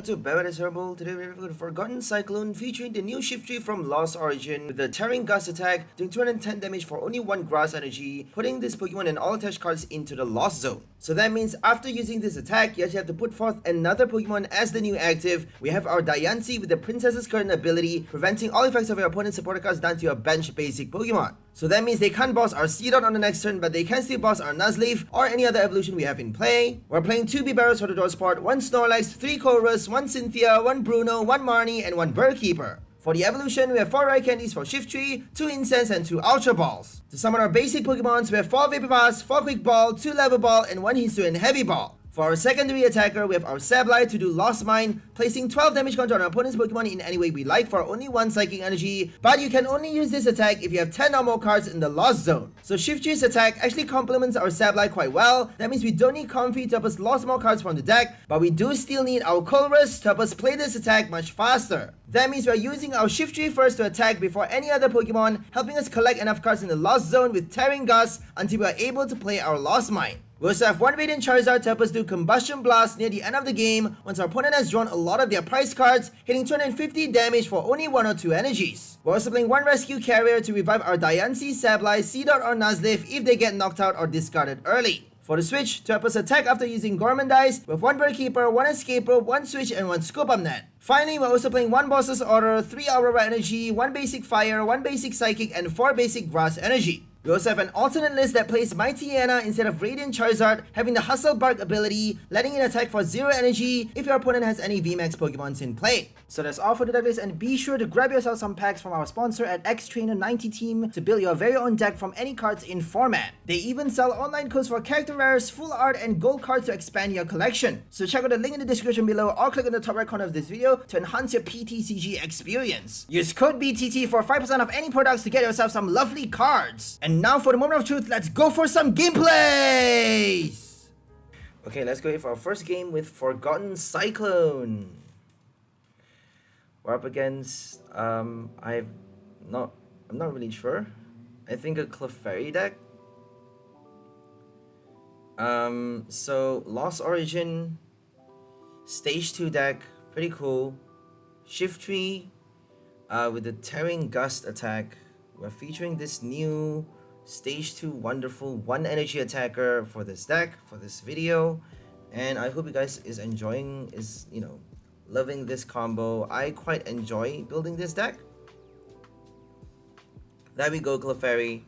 What's up, Bibarel Herbal? Today we're going to Forgotten Cyclone featuring the new Shiftry from Lost Origin with the Tearing Gust attack, doing 210 damage for only 1 grass energy, putting this Pokemon and all attached cards into the Lost Zone. So that means after using this attack, you actually have to put forth another Pokemon as the new active. We have our Diancie with the Princess's current ability, preventing all effects of your opponent's supporter cards down to your bench basic Pokemon. So that means they can't boss our Seedots on the next turn, but they can still boss our Nuzleaf or any other evolution we have in play. We're playing 2 Bibarels for the draw spot, 1 Snorlax, 3 Colress, 1 Cynthia, 1 Bruno, 1 Marnie, and 1 Birdkeeper. For the evolution, we have 4 Rare Candies for Shiftry, 2 Incense, and 2 Ultra Balls. To summon our basic Pokemons, we have 4 Vapor Pass, 4 Quick Ball, 2 Level Ball, and 1 Hisu and Heavy Ball. For our secondary attacker, we have our Sableye to do Lost Mine, placing 12 damage counter on our opponent's Pokemon in any way we like for only 1 Psychic Energy, but you can only use this attack if you have 10 or more cards in the Lost Zone. So Shiftry's attack actually complements our Sableye quite well. That means we don't need Comfy to help us lost more cards from the deck, but we do still need our Colress to help us play this attack much faster. That means we are using our Shiftry first to attack before any other Pokemon, helping us collect enough cards in the Lost Zone with Tearing Gust until we are able to play our Lost Mine. We also have 1 Radiant Charizard to help us do Combustion Blast near the end of the game once our opponent has drawn a lot of their prize cards, hitting 250 damage for only 1 or 2 energies. We're also playing 1 Rescue Carrier to revive our Diancie, Sableye, Seedots, or Nuzleaf if they get knocked out or discarded early. For the switch, to help us attack after using Gourmandize, with 1 Birdkeeper, 1 Escape Rope, 1 Switch, and 1 Scoop Up Net. Finally, we're also playing 1 Boss's Order, 3 Aurora Energy, 1 Basic Fire, 1 Basic Psychic, and 4 Basic Grass Energy. We also have an alternate list that plays Mighty Anna instead of Radiant Charizard, having the Hustle Bark ability, letting it attack for 0 energy if your opponent has any VMAX Pokemons in play. So that's all for the deck list, and be sure to grab yourself some packs from our sponsor at XTrainer90 Team to build your very own deck from any cards in format. They even sell online codes for character rares, full art, and gold cards to expand your collection. So check out the link in the description below or click on the top right corner of this video to enhance your PTCG experience. Use code BTT for 5% off any products to get yourself some lovely cards. And now for the moment of truth, let's go for some gameplays! Okay, let's go for our first game with Forgotten Cyclone. We're up against, I'm not really sure. I think a Clefairy deck. So Lost Origin, Stage 2 deck, pretty cool. Shiftry, with the Tearing Gust attack. We're featuring this new Stage 2 wonderful 1 energy attacker for this deck, for this video. And I hope you guys is enjoying, loving this combo. I quite enjoy building this deck. There we go, Clefairy.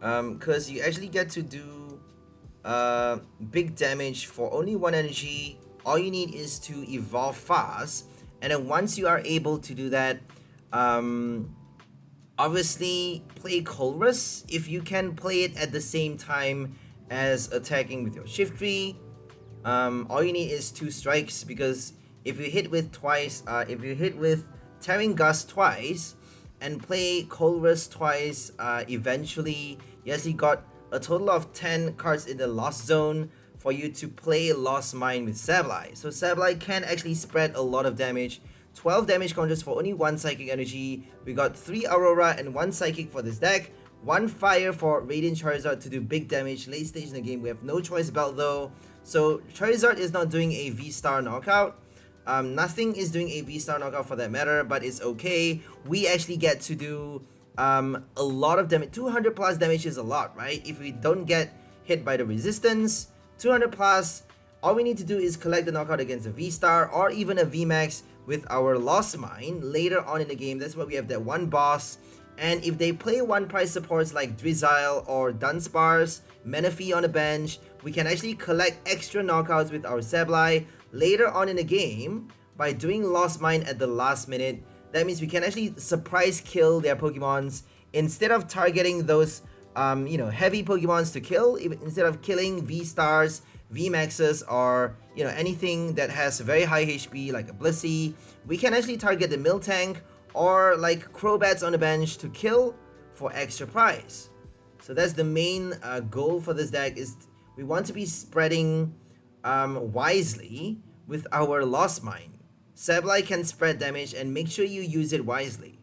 Because you actually get to do big damage for only 1 energy. All you need is to evolve fast. And then once you are able to do that, obviously play Colress if you can play it at the same time as attacking with your Shiftry. All you need is 2 strikes, because if you hit with Tearing Gust twice and play Colress twice, eventually you actually got a total of 10 cards in the Lost Zone for you to play Lost Mine with Sableye. So Sableye can actually spread a lot of damage. 12 damage counters for only 1 Psychic Energy. We got 3 Aurora and 1 Psychic for this deck. 1 Fire for Radiant Charizard to do big damage late stage in the game. We have no choice belt though. So Charizard is not doing a V-Star knockout. Nothing is doing a V-Star knockout for that matter, but it's okay. We actually get to do a lot of damage. 200 plus damage is a lot, right? If we don't get hit by the resistance, 200 plus, all we need to do is collect the knockout against a V-Star or even a VMAX with our Lost Mine later on in the game. That's why we have that 1 boss. And if they play 1 price supports like Drizzile or Dunsparce, Menifee on the bench, we can actually collect extra knockouts with our Sableye later on in the game by doing Lost Mine at the last minute. That means we can actually surprise kill their Pokemons instead of targeting those heavy Pokemons to kill. Instead of killing V-Stars, VMAXs, or anything that has very high HP like a Blissey, we can actually target the Miltank or like Crobats on the bench to kill for extra prize. So that's the main goal for this deck, is we want to be spreading wisely with our Lost Mine. Sableye can spread damage, and make sure you use it wisely.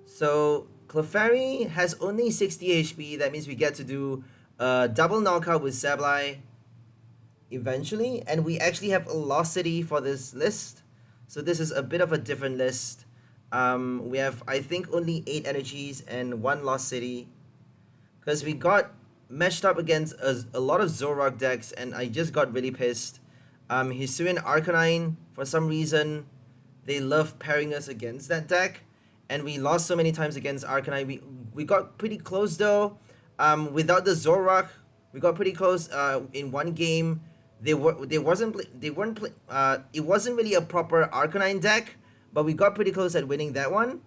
So Clefairy has only 60 HP. That means we get to do a double knockout with Sableye. eventually, and we actually have Velocity for this list. So this is a bit of a different list. We have, I think, only 8 energies and 1 Lost City, because we got matched up against a lot of Zoroark decks, and I just got really pissed. Hisuian Arcanine, for some reason, they love pairing us against that deck, and we lost so many times against Arcanine. We got pretty close though. Without the Zoroark, we got pretty close in one game. It wasn't really a proper Arcanine deck, but we got pretty close at winning that one.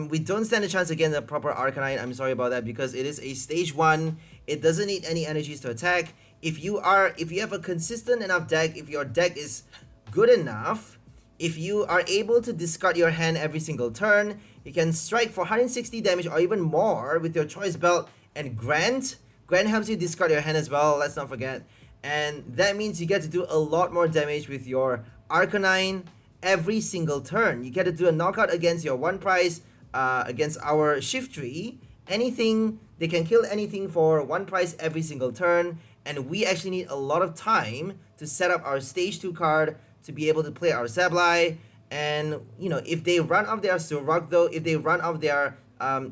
We don't stand a chance against a proper Arcanine. I'm sorry about that, because it is a stage 1. It doesn't need any energies to attack. If you have a consistent enough deck, if your deck is good enough, if you are able to discard your hand every single turn, you can strike for 160 damage or even more with your Choice Belt and Grant. Grant helps you discard your hand as well, let's not forget. And that means you get to do a lot more damage with your Arcanine every single turn. You get to do a knockout against your one price, against our Shiftry. Anything, they can kill anything for 1 price every single turn. And we actually need a lot of time to set up our stage 2 card to be able to play our Sableye. And, you know, if they run off their Zoroark though, if they run off their,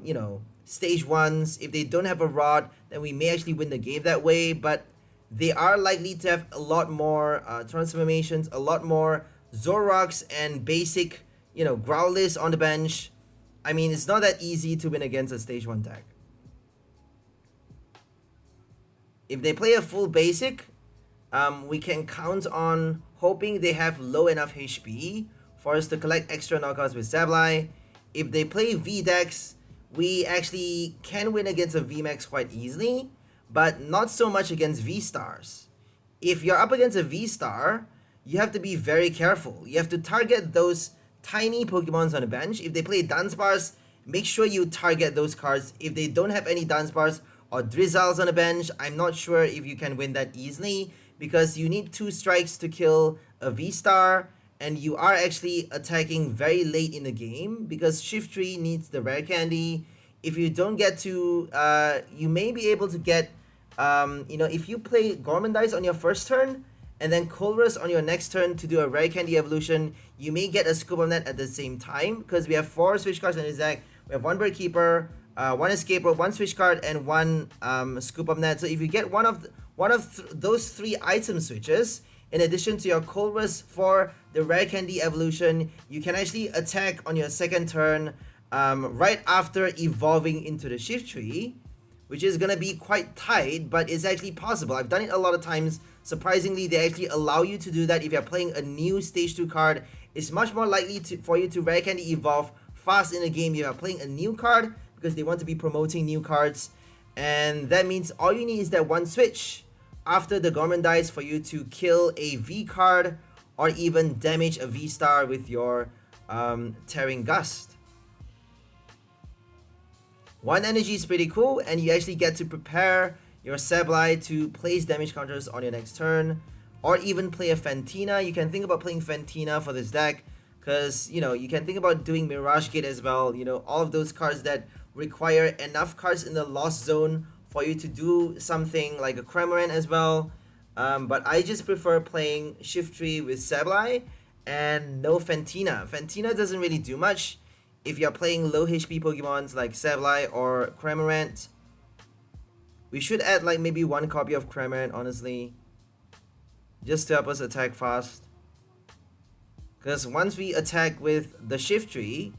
you know, stage 1s, if they don't have a Rod, then we may actually win the game that way. But they are likely to have a lot more transformations, a lot more Zoroarks and basic, you know, Growlithe on the bench. I mean, it's not that easy to win against a stage 1 deck. If they play a full basic, we can count on hoping they have low enough HP for us to collect extra knockouts with Sableye. If they play V decks, we actually can win against a VMAX quite easily, but not so much against V-Stars. If you're up against a V-Star, you have to be very careful. You have to target those tiny Pokemons on the bench. If they play Dunsparce, make sure you target those cards. If they don't have any Dunsparce or Drizzles on the bench, I'm not sure if you can win that easily, because you need 2 strikes to kill a V-Star, and you are actually attacking very late in the game because Shiftry needs the rare candy. If you don't get to, you may be able to get, you know, if you play Gormandize on your first turn and then Colress on your next turn to do a rare candy evolution, you may get a Scoop of Net at the same time, because we have 4 switch cards in this deck. We have 1 Bird Keeper, 1 Escape Rope, 1 switch card, and 1 Scoop of Net. So if you get one of those 3 item switches, in addition to your Colress for the rare candy evolution, you can actually attack on your second turn right after evolving into the Shiftry, which is going to be quite tight, but it's actually possible. I've done it a lot of times. Surprisingly, they actually allow you to do that. If you're playing a new stage 2 card, it's much more likely for you to rare candy evolve fast in the game if you're playing a new card, because they want to be promoting new cards. And that means all you need is that 1 switch after the Gormandize for you to kill a V card or even damage a V-Star with your Tearing Gust. 1 energy is pretty cool, and you actually get to prepare your Sableye to place damage counters on your next turn, or even play a Fantina. You can think about playing Fantina for this deck, because, you know, you can think about doing Mirage Gate as well. You know, all of those cards that require enough cards in the Lost Zone for you to do something like a Cramorant as well. But I just prefer playing Shiftry with Sableye and no Fantina. Fantina doesn't really do much if you're playing low HP Pokemons like Sableye or Cramorant. We should add like maybe 1 copy of Cramorant, honestly, just to help us attack fast. Because once we attack with the Shiftry,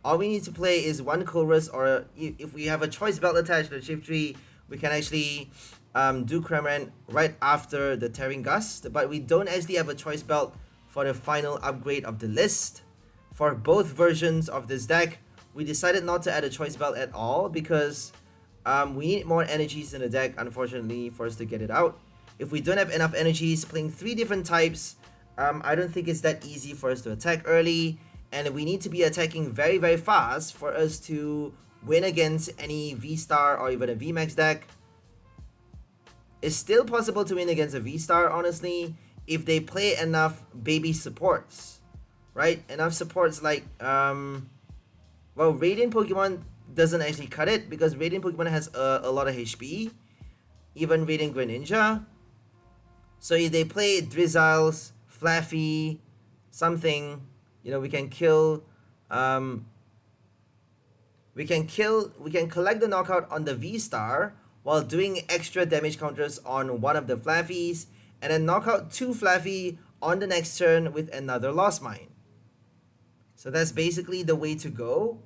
all we need to play is 1 Colress, or if we have a Choice Belt attached to the Shiftry, we can actually do Cramorant right after the Tearing Gust. But we don't actually have a Choice Belt for the final upgrade of the list. For both versions of this deck, we decided not to add a Choice Belt at all, because we need more energies in the deck, unfortunately, for us to get it out. If we don't have enough energies, playing 3 different types, I don't think it's that easy for us to attack early. And we need to be attacking very, very fast for us to win against any V-Star or even a VMAX deck. It's still possible to win against a V-Star, honestly, if they play enough baby supports, right? Enough supports like, well, Radiant Pokemon doesn't actually cut it, because Radiant Pokemon has a lot of HP. Even Radiant Greninja. So if they play Drizzles, Flaffy, something, you know, we can kill, we can collect the knockout on the V-Star while doing extra damage counters on one of the Flaffies, and then knock out 2 Flaffy on the next turn with another Lost Mine. So that's basically the way to go.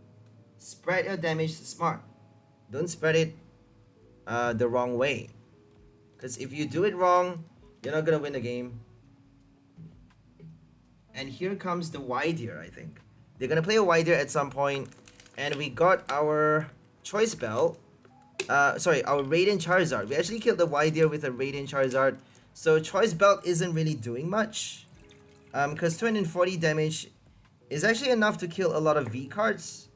Spread your damage smart. Don't spread it the wrong way. Because if you do it wrong, you're not gonna win the game. And here comes the Wideer, I think. They're gonna play a Wideer at some point. And we got our Choice Belt. Our Radiant Charizard. We actually killed the Wideer with a Radiant Charizard. So Choice Belt isn't really doing much. Because 240 damage is actually enough to kill a lot of V cards.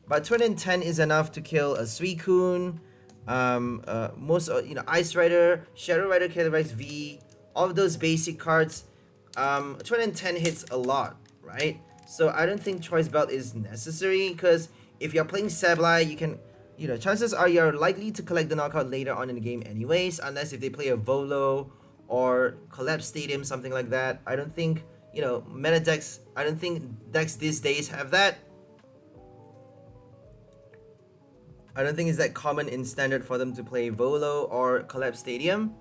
But 210 is enough to kill a Suicune, Ice Rider, Shadow Rider, Colress V, all of those basic cards. 210 hits a lot, right? So I don't think Choice Belt is necessary, because if you're playing Sableye, you can, chances are you're likely to collect the knockout later on in the game anyways, unless if they play a Volo or Collapse Stadium, something like that. I don't think, meta decks, I don't think decks these days have that. I don't think it's that common in Standard for them to play Volo or Collapse Stadium.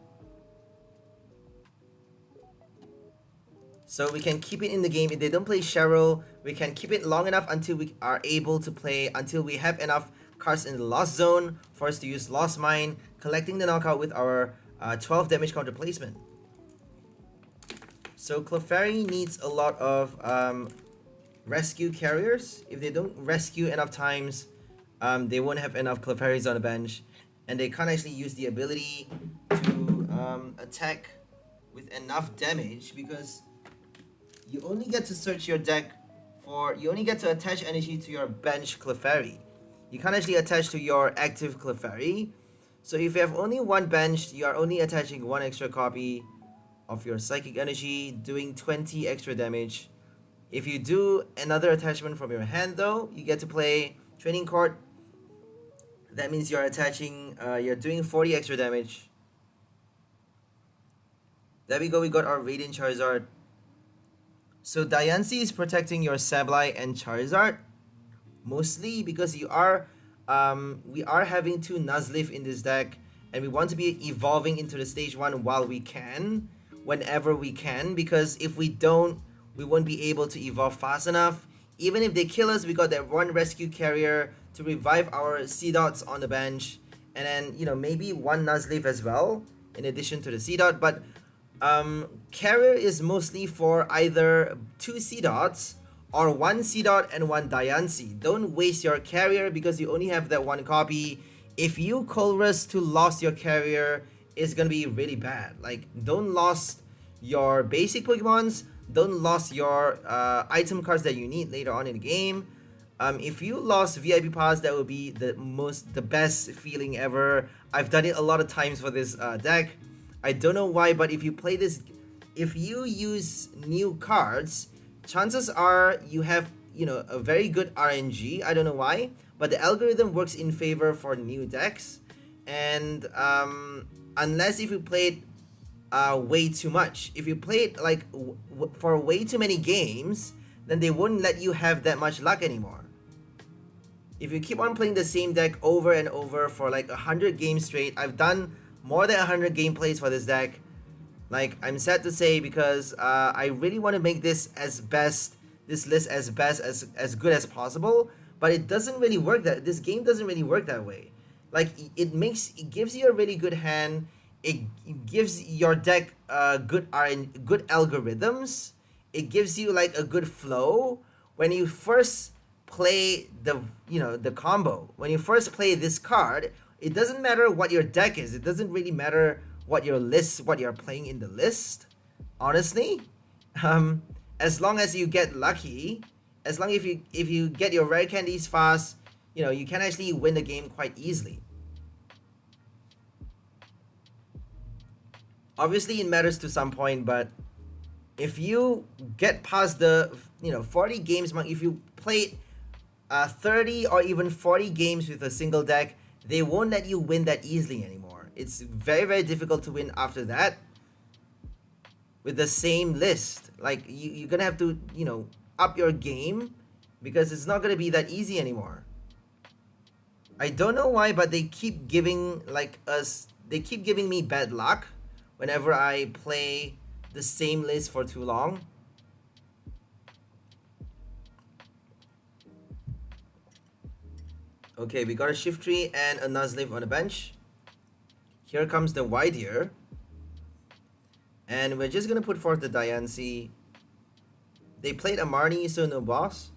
So we can keep it in the game. If they don't play Cheryl, we can keep it long enough until we are able to play, until we have enough cards in the Lost Zone for us to use Lost Mine, collecting the knockout with our 12 damage counter placement. So Clefairy needs a lot of rescue carriers. If they don't rescue enough times, they won't have enough Clefairies on the bench, and they can't actually use the ability to attack with enough damage, because you only get to search your deck for, you only get to attach energy to your bench Clefairy. You can't actually attach to your active Clefairy. So if you have only one bench, you are only attaching one extra copy of your psychic energy, doing 20 extra damage. If you do another attachment from your hand though, you get to play Training Court. That means you're attaching, you're doing 40 extra damage. There we go, we got our Radiant Charizard. So Diancie is protecting your Sableye and Charizard, mostly because we are having 2 Nuzleaf in this deck, and we want to be evolving into the stage 1 while we can, whenever we can, because if we don't, we won't be able to evolve fast enough. Even if they kill us, we got that one rescue carrier to revive our Seedots on the bench, and then maybe one Nuzleaf as well in addition to the Seedot. But carrier is mostly for either 2 Seedots or 1 Seedot and 1 Diancie. Don't waste your carrier because you only have that 1 copy. If you Colress to lost your carrier, it's gonna be really bad. Like, don't lost your basic Pokemons, don't lost your item cards that you need later on in the game. If you lost VIP Pass, that would be the best feeling ever. I've done it a lot of times for this deck. I don't know why, but if you play this, if you use new cards, chances are you have, a very good RNG. I don't know why, but the algorithm works in favor for new decks. And unless if you played way too much, if you played like for way too many games, then they wouldn't let you have that much luck anymore. If you keep on playing the same deck over and over for like 100 games straight, I've done more than 100 gameplays for this deck. Like, I'm sad to say, because I really want to make this list as good as possible, but it doesn't really work this game doesn't really work that way. Like, it gives you a really good hand. It gives your deck good algorithms. It gives you like a good flow when you first play the combo. When you first play this card, it doesn't matter what your deck is. It doesn't really matter what you're playing in the list, honestly. As long as you get lucky, as long as if you get your rare candies fast, you can actually win the game quite easily. Obviously it matters to some point, but if you get past the 40 games mark, if you played 30 or even 40 games with a single deck, they won't let you win that easily anymore. It's very, very difficult to win after that. with the same list. Like you're gonna have to, you know, up your game because it's not gonna be that easy anymore. I don't know why, but they keep giving they keep giving me bad luck whenever I play the same list for too long. Okay, we got a Shiftry and a Nuzleaf on the bench. Here comes the Widear. And we're just gonna put forth the Diancie. They played a Marnie, so no boss.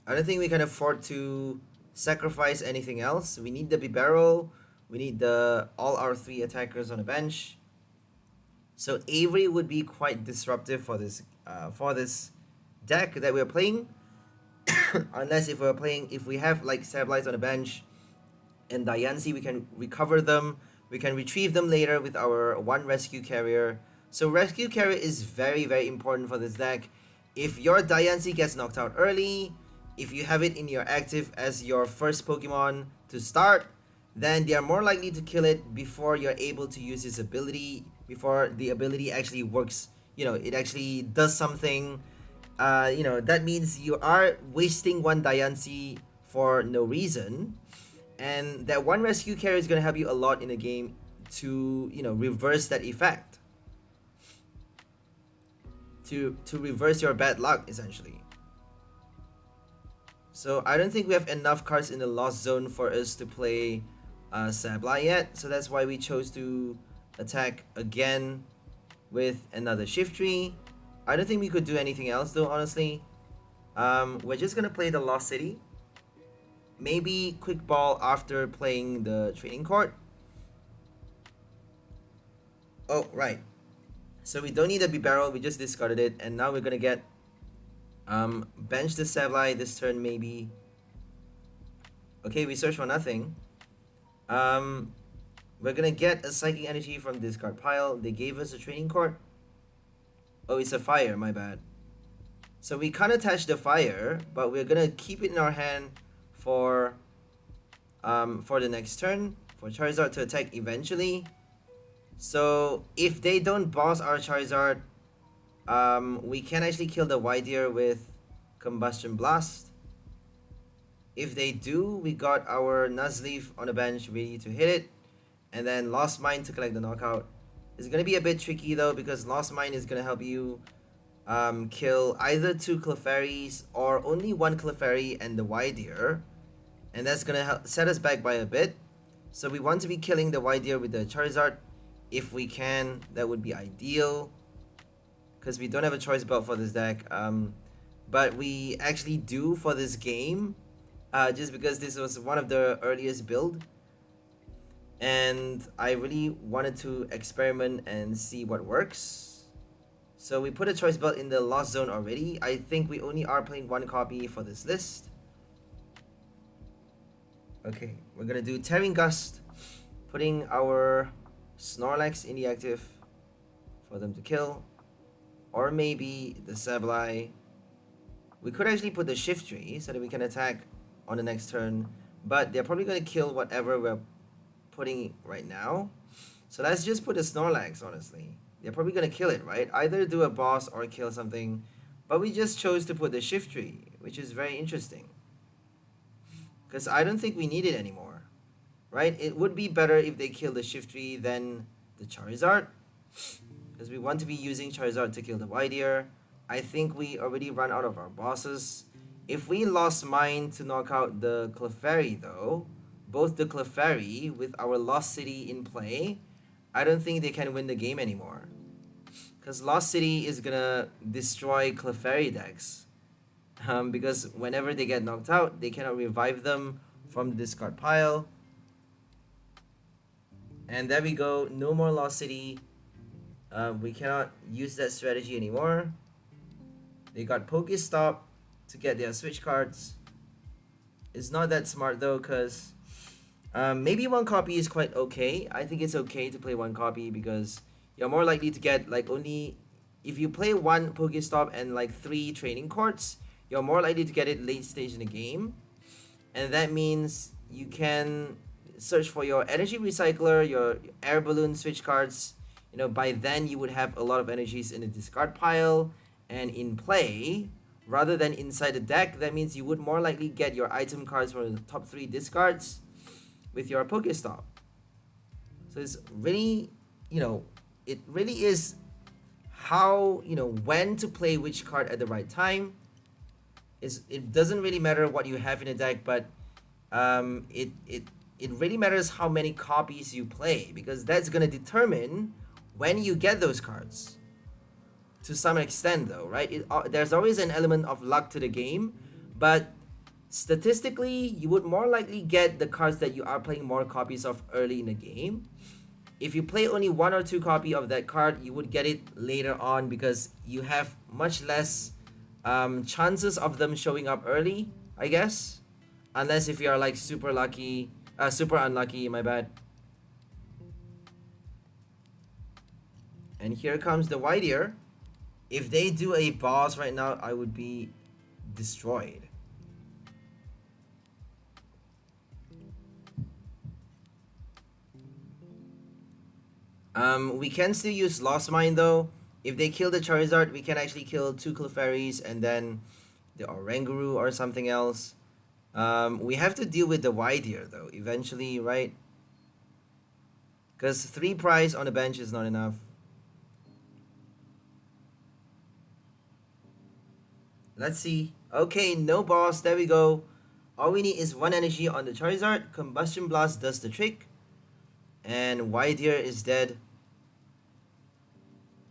I don't think we can afford to sacrifice anything else. We need the Bibarel. We need all our 3 attackers on the bench. So Avery would be quite disruptive for this deck that we're playing. Unless if we have like Sableye on the bench and Diancie, we can recover them. We can retrieve them later with our 1 rescue carrier. So rescue carrier is very, very important for this deck. If your Diancie gets knocked out early, if you have it in your active as your first Pokemon to start, then they are more likely to kill it before you're able to use its ability, before the ability actually works, you know, it actually does something. You know, that means you are wasting 1 Diancie for no reason. And that 1 rescue carrier is going to help you a lot in the game to, you know, reverse that effect. To reverse your bad luck, essentially. So I don't think we have enough cards in the Lost Zone for us to play Sableye yet. So that's why we chose to attack again with another Shiftry. I don't think we could do anything else though, honestly. We're just going to play the Lost City. Maybe Quick Ball after playing the Training Court. Oh, right. So we don't need a Bibarel, we just discarded it. And now we're going to get bench the Sableye this turn maybe. Okay, we search for nothing. We're going to get a Psychic Energy from discard pile. They gave us a Training Court. Oh, it's a fire, my bad. So we can't attach the fire, but we're going to keep it in our hand for the next turn, for Charizard to attack eventually. So if they don't boss our Charizard, we can actually kill the Widear with Combustion Blast. If they do, we got our Nuzleaf on the bench ready to hit it, and then Lost Mine to collect the knockout. It's going to be a bit tricky though, because Lost Mine is going to help you kill either 2 Clefairies or only 1 Clefairy and the Widear. And that's going to set us back by a bit. So we want to be killing the Widear with the Charizard. If we can, that would be ideal. Because we don't have a choice belt for this deck. But we actually do for this game. Just because this was one of the earliest build. And I really wanted to experiment and see what works. So we put a choice belt in the Lost Zone already. I think we only are playing 1 copy for this list. Okay, we're gonna do Tearing Gust, putting our Snorlax in the active for them to kill. Or maybe the Sableye. We could actually put the Shiftry so that we can attack on the next turn. But they're probably gonna kill whatever we're putting right now. So let's just put the Snorlax, honestly. They're probably gonna kill it, right? Either do a boss or kill something. But we just chose to put the Shiftry, which is very interesting. Because I don't think we need it anymore, right? It would be better if they kill the Shiftry than the Charizard. Because we want to be using Charizard to kill the Widear. I think we already run out of our bosses. If we Lost Mine to knock out the Clefairy though, both the Clefairy with our Lost City in play, I don't think they can win the game anymore. Because Lost City is gonna destroy Clefairy decks. Because whenever they get knocked out, they cannot revive them from the discard pile. And there we go, no more Lost City. We cannot use that strategy anymore. They got Pokestop to get their switch cards. It's not that smart though, because maybe 1 copy is quite okay. I think it's okay to play 1 copy because you're more likely to get like only... If you play 1 Pokestop and like 3 training courts, you're more likely to get it late stage in the game. And that means you can search for your energy recycler, your air balloon switch cards, you know, by then you would have a lot of energies in the discard pile and in play rather than inside the deck. That means you would more likely get your item cards from the top 3 discards with your Pokestop. So it's really, you know, it really is how, you know, when to play which card at the right time. It doesn't really matter what you have in a deck, but it really matters how many copies you play, because that's gonna determine when you get those cards. To some extent, though, right? There's always an element of luck to the game, but statistically, you would more likely get the cards that you are playing more copies of early in the game. If you play only 1 or 2 copy of that card, you would get it later on because you have much less chances of them showing up early, I guess. Unless if you are like super unlucky, my bad. And here comes the white ear. If they do a boss right now, I would be destroyed. We can still use Lost Mine though. If they kill the Charizard, we can actually kill 2 Clefairies and then the Oranguru or something else. We have to deal with the white ear though, eventually, right? Because 3 prize on the bench is not enough. Let's see. Okay, no boss. There we go. All we need is 1 energy on the Charizard. Combustion Blast does the trick. And white ear is dead.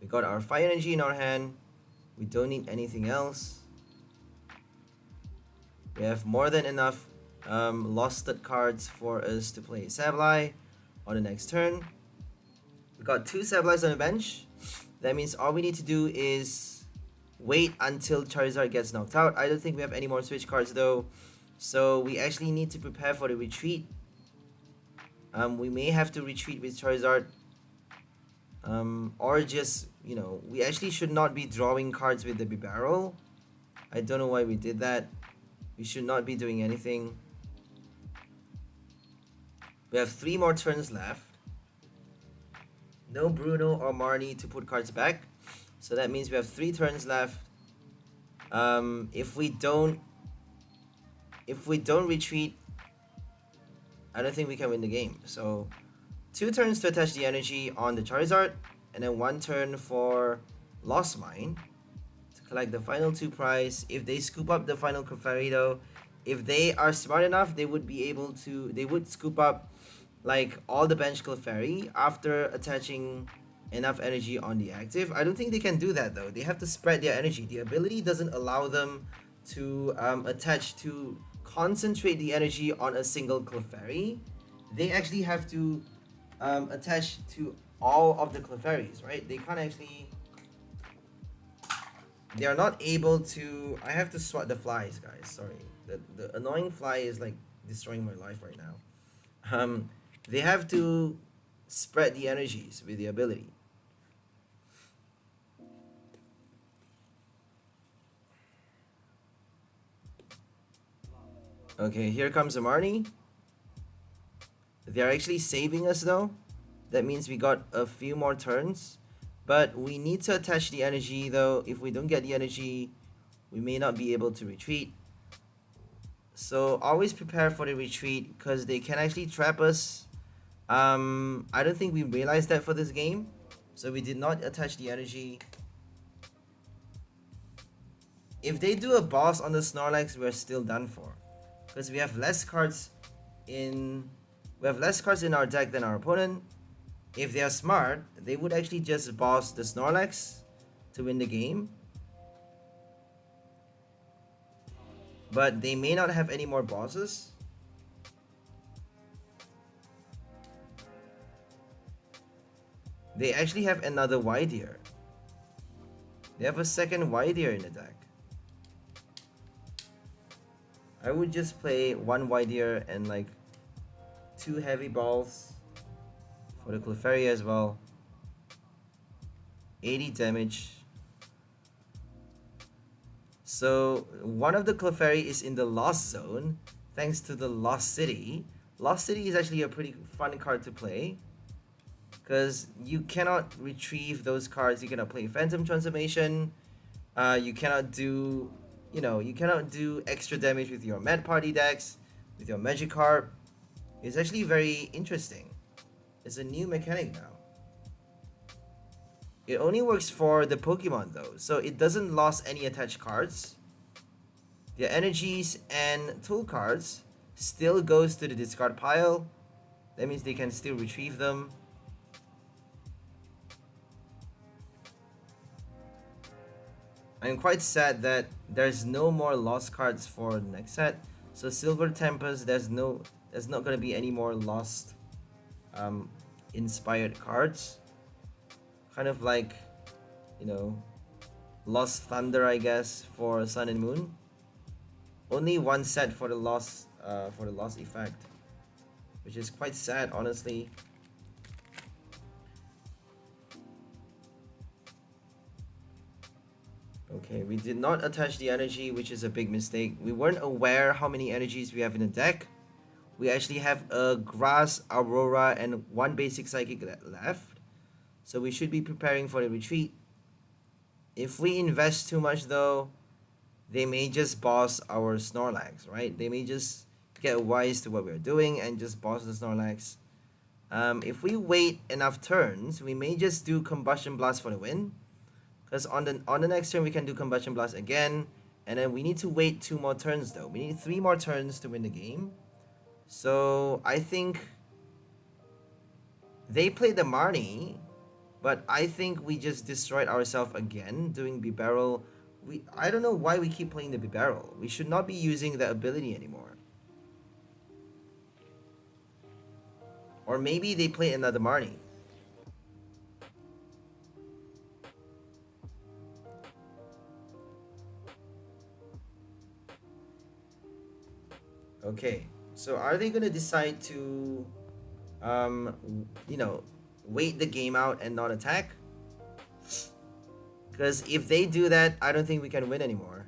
We got our fire energy in our hand. We don't need anything else. We have more than enough losted cards for us to play Sableye on the next turn. We got 2 Sableys on the bench. That means all we need to do is wait until Charizard gets knocked out. I don't think we have any more switch cards though. So we actually need to prepare for the retreat. We may have to retreat with Charizard. Or just, you know, we actually should not be drawing cards with the Bibarel. I don't know why we did that. We should not be doing anything. We have 3 more turns left. No Bruno or Marnie to put cards back. So that means we have 3 turns left. If we don't retreat, I don't think we can win the game. So 2 turns to attach the energy on the Charizard, and then 1 turn for Lost Mine to collect the final 2 prize. If they scoop up the final Clefairy though, if they are smart enough, they would be able to, they would scoop up like all the bench Clefairy after attaching enough energy on the active. I don't think they can do that though. They have to spread their energy. The ability doesn't allow them to concentrate the energy on a single Clefairy. They actually have to attach to all of the Clefairies, right? They can't actually, they are not able to. I have to swat the flies, guys, sorry. The annoying fly is like destroying my life right now. They have to spread the energies with the ability. Okay, here comes a Marnie. They're actually saving us though. That means we got a few more turns. But we need to attach the energy though. If we don't get the energy, we may not be able to retreat. So always prepare for the retreat because they can actually trap us. I don't think we realized that for this game. So we did not attach the energy. If they do a boss on the Snorlax, we're still done for. Because we have less cards in our deck than our opponent. If they are smart, they would actually just boss the Snorlax to win the game. But they may not have any more bosses. They actually have another white ear. They have a second white ear in the deck. I would just play 1 white ear and like 2 heavy balls for the Clefairy as well. 80 damage. So one of the Clefairy is in the Lost Zone thanks to the Lost City. Lost City is actually a pretty fun card to play. because you cannot retrieve those cards. You cannot play Phantom Transformation. You cannot do, you cannot do extra damage with your Mad Party decks, with your Magikarp. It's actually very interesting. It's a new mechanic now. It only works for the Pokemon though, so it doesn't lose any attached cards. The energies and tool cards still goes to the discard pile. That means they can still retrieve them. I'm quite sad that there's no more lost cards for the next set. So Silver Tempest, there's not gonna be any more lost inspired cards. Kind of like, Lost Thunder, I guess, for Sun and Moon. Only one set for the lost effect, which is quite sad, honestly. Okay, we did not attach the energy, which is a big mistake. We weren't aware how many energies we have in the deck. We actually have a Grass, Aurora, and one basic Psychic left. So we should be preparing for the retreat. If we invest too much though, they may just boss our Snorlax, right? They may just get wise to what we're doing and just boss the Snorlax. If we wait enough turns, we may just do Combustion Blast for the win. Because on the next turn we can do Combustion Blast again, and then we need to wait 2 more turns though. We need 3 more turns to win the game. So I think they played the Marnie, but I think we just destroyed ourselves again doing Bibarel. I don't know why we keep playing the Bibarel. We should not be using the ability anymore. Or maybe they play another Marnie. Okay, so are they gonna decide to, wait the game out and not attack? Because if they do that, I don't think we can win anymore.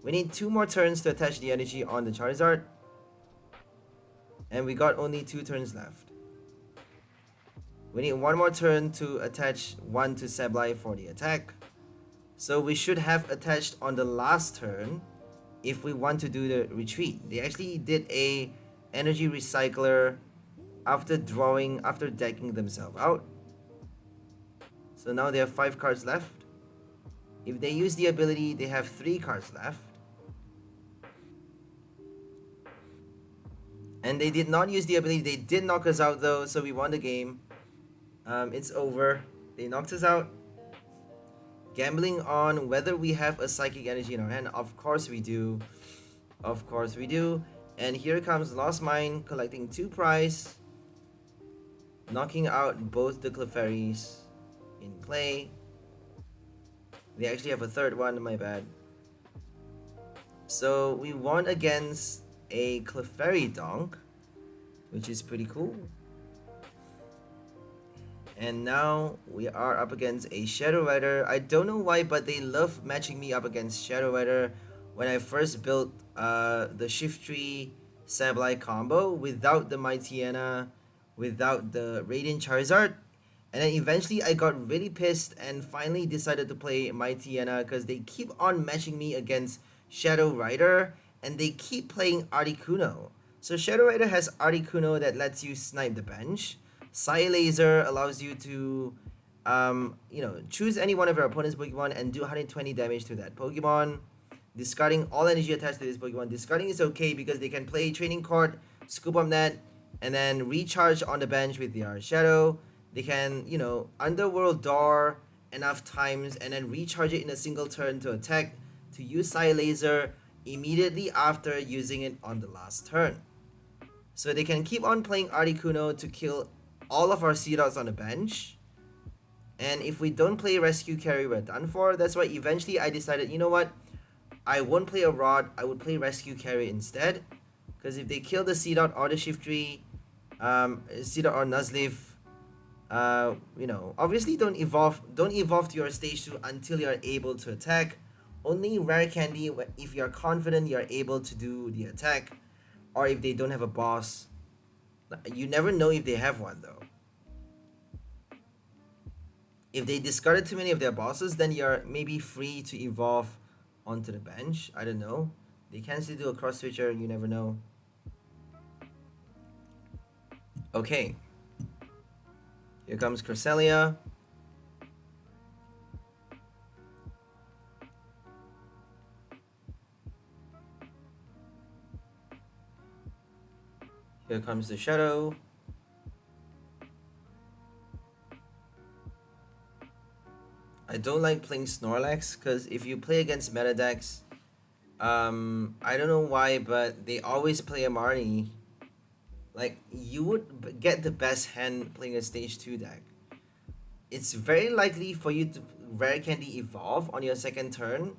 We need 2 more turns to attach the energy on the Charizard. And we got only 2 turns left. We need 1 more turn to attach 1 to Sableye for the attack. So we should have attached on the last turn if we want to do the retreat. They actually did a energy recycler after decking themselves out. So now they have 5 cards left. If they use the ability, they have 3 cards left. And they did not use the ability. They did knock us out though, so we won the game. It's over. They knocked us out. Gambling on whether we have a Psychic Energy in our hand. Of course we do. Of course we do. And here comes Lost Mine collecting 2 prize. Knocking out both the Clefairies in play. They actually have a 3rd one, my bad. So we won against a Clefairy Donk, which is pretty cool. And now we are up against a Shadow Rider. I don't know why, but they love matching me up against Shadow Rider. When I first built the Shiftry Sableye combo without the Mightyena, without the Radiant Charizard. And then eventually I got really pissed and finally decided to play Mightyena because they keep on matching me against Shadow Rider and they keep playing Articuno. So Shadow Rider has Articuno that lets you snipe the bench. Psy Laser allows you to, choose any one of your opponent's Pokemon and do 120 damage to that Pokemon. Discarding all energy attached to this Pokemon. Discarding is okay because they can play Training Court, Scoop Up Net, and then recharge on the bench with their Shadow. They can, Underworld Door enough times and then recharge it in a single turn to attack, to use Psy Laser immediately after using it on the last turn. So they can keep on playing Articuno to kill all of our Seedots on the bench. And if we don't play Rescue Carry, we're done for. That's why eventually I decided, you know what? I won't play a Rod, I would play Rescue Carry instead. Because if they kill the Seedot or the Shiftry, Seedot or Nuzleaf, obviously don't evolve to your stage 2 until you're able to attack. Only Rare Candy if you're confident you're able to do the attack, or if they don't have a boss. You never know if they have one though. If they discarded too many of their bosses, then you're maybe free to evolve onto the bench. I don't know. They can still do a cross switcher, you never know. Okay. Here comes Cresselia. Here comes the Shadow. I don't like playing Snorlax because if you play against meta decks, I don't know why, but they always play a Marnie. Like, you would get the best hand playing a stage 2 deck. It's very likely for you to Rare Candy evolve on your second turn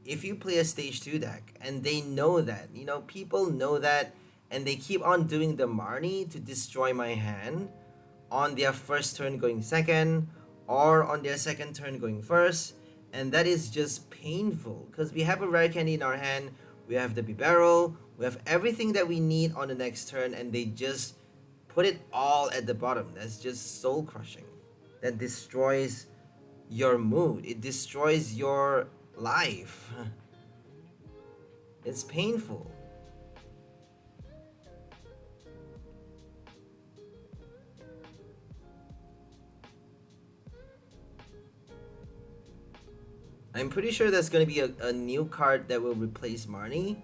if you play a stage 2 deck. And they know that. You know, people know that, and they keep on doing the Marnie to destroy my hand on their first turn going second, or on their second turn going first. And that is just painful because we have a Rare Candy in our hand, we have the Bibarel, we have everything that we need on the next turn, and they just put it all at the bottom. That's just soul crushing. That destroys your mood. It destroys your life. It's painful. I'm pretty sure there's gonna be a new card that will replace Marnie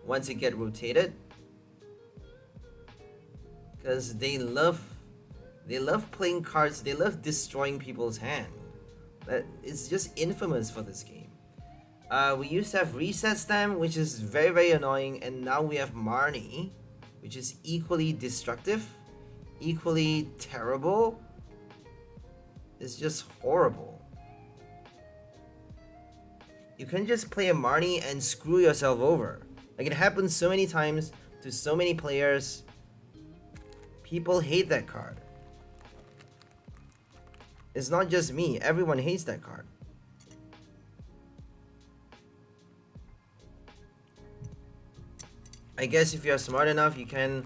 once it get rotated, because they love playing cards. They love destroying people's hand. That it's just infamous for this game. We used to have Reset Stem, which is very, very annoying, and now we have Marnie, which is equally destructive, equally terrible. It's just horrible. You can just play a Marnie and screw yourself over. Like, it happens so many times to so many players. People hate that card. It's not just me, everyone hates that card. I guess if you're smart enough, you can,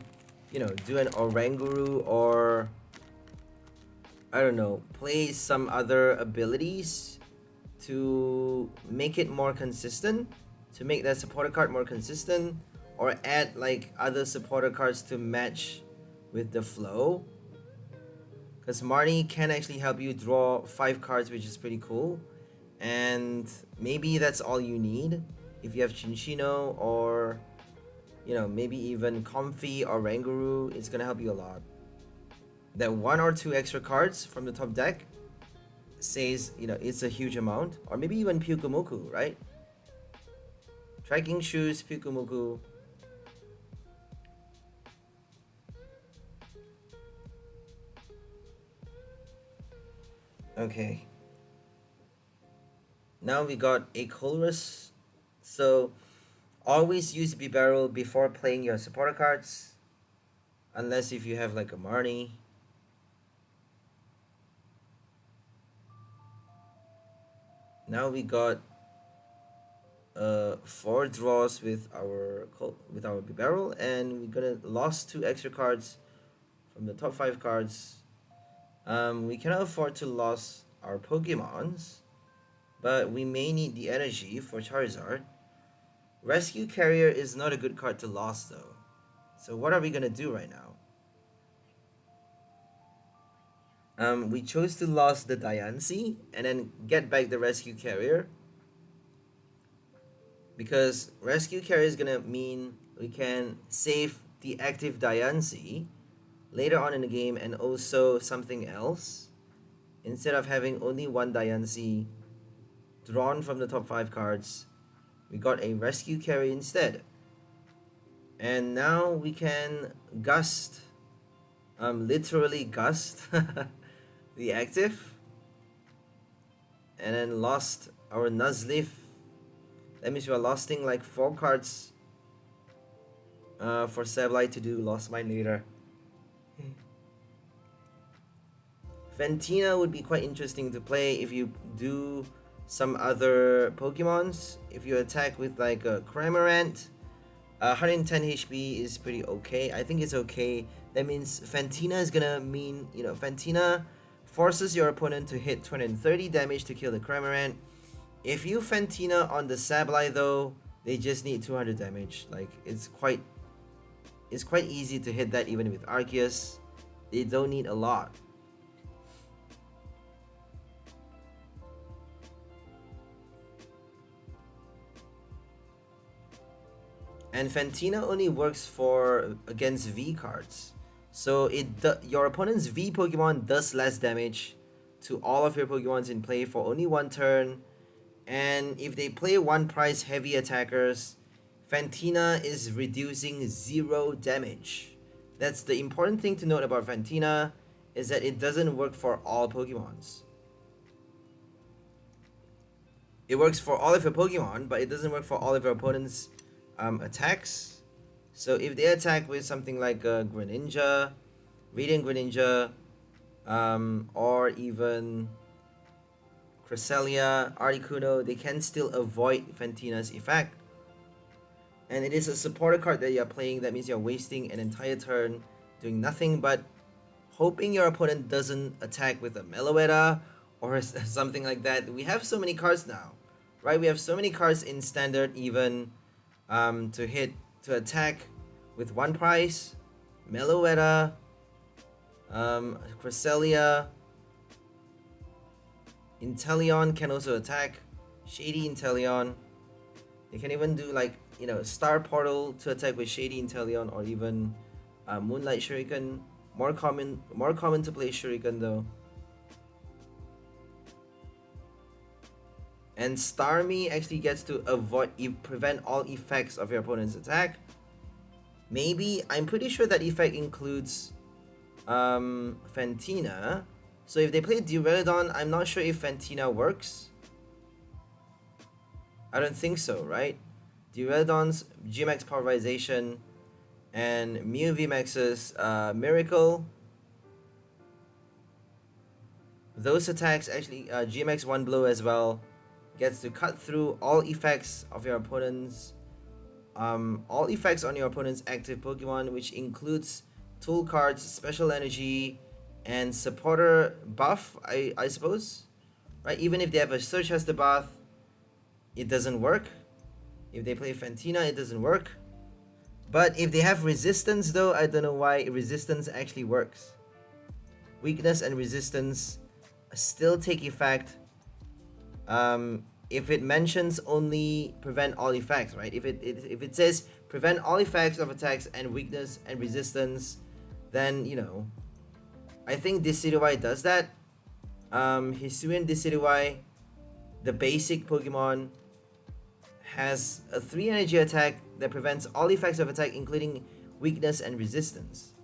you know, do an Oranguru, or I don't know, play some other abilities to make it more consistent, to make that supporter card more consistent, or add like other supporter cards to match with the flow. Because Marnie can actually help you draw 5 cards, which is pretty cool. And maybe that's all you need. If you have Chinchino, or you know, maybe even Comfy or Ranguru, it's gonna help you a lot. That 1 or 2 extra cards from the top deck says, you know, it's a huge amount. Or maybe even Pyukumuku, right? Tracking Shoes, Pyukumuku. Okay. Now we got a Colress. So always use Bibarel before playing your supporter cards. Unless if you have like a Marnie. Now we got 4 draws with our Bibarel, and we're gonna lost 2 extra cards from the top 5 cards. We cannot afford to lose our Pokemons, but we may need the energy for Charizard. Rescue Carrier is not a good card to lose though. So what are we gonna do right now? We chose to lose the Diancie and then get back the Rescue Carrier, because Rescue Carrier is gonna mean we can save the active Diancie later on in the game, and also something else. Instead of having only one Diancie drawn from the top 5 cards, we got a Rescue Carrier instead. And now we can Gust, literally Gust the active, and then lost our Nuzleaf. That means we are losing like 4 cards for Sableye to do Lost Mine later. Fantina would be quite interesting to play if you do some other Pokemons. If you attack with like a Cramorant, 110 HP is pretty okay. I think it's okay. That means Fantina is gonna mean, you know, Fantina forces your opponent to hit 230 damage to kill the Cramorant. If you Fantina on the Sableye though, they just need 200 damage. Like, it's quite easy to hit that even with Arceus. They don't need a lot. And Fantina only works against V cards. So your opponent's V Pokemon does less damage to all of your Pokemons in play for only one turn. And if they play one price heavy attackers, Fantina is reducing 0 damage. That's the important thing to note about Fantina, is that it doesn't work for all Pokemons. It works for all of your Pokemon, but it doesn't work for all of your opponents' attacks. So if they attack with something like Greninja, Radiant Greninja, or even Cresselia, Articuno, they can still avoid Fantina's effect. And it is a supporter card that you're playing. That means you're wasting an entire turn doing nothing but hoping your opponent doesn't attack with a Meloetta or something like that. We have so many cards now, right? We have so many cards in Standard even to attack with one price. Meloetta, Cresselia, Inteleon can also attack. Shady Inteleon. They can even do like, you know, Star Portal to attack with Shady Inteleon, or even Moonlight Shuriken. More common to play Shuriken though. And Starmie actually gets to prevent all effects of your opponent's attack. Maybe, I'm pretty sure that effect includes Fantina. So if they play Duraludon, I'm not sure if Fantina works. I don't think so, right? Duraludon's Gmax Pulverization and Mew VMAX's Miracle. Those attacks actually, Gmax 1 Blow as well, gets to cut through all effects of your opponent's, all effects on your opponent's active Pokemon, which includes tool cards, special energy, and supporter buff, I suppose, right? Even if they have a Search as the buff, it doesn't work. If they play Fantina, it doesn't work. But if they have resistance though, I don't know why resistance actually works. Weakness and resistance still take effect if it mentions only prevent all effects, right? If it says prevent all effects of attacks and weakness and resistance, then, you know, I think Decidueye does that. Hisuian Decidueye, the basic Pokemon, has a 3 energy attack that prevents all effects of attack, including weakness and resistance.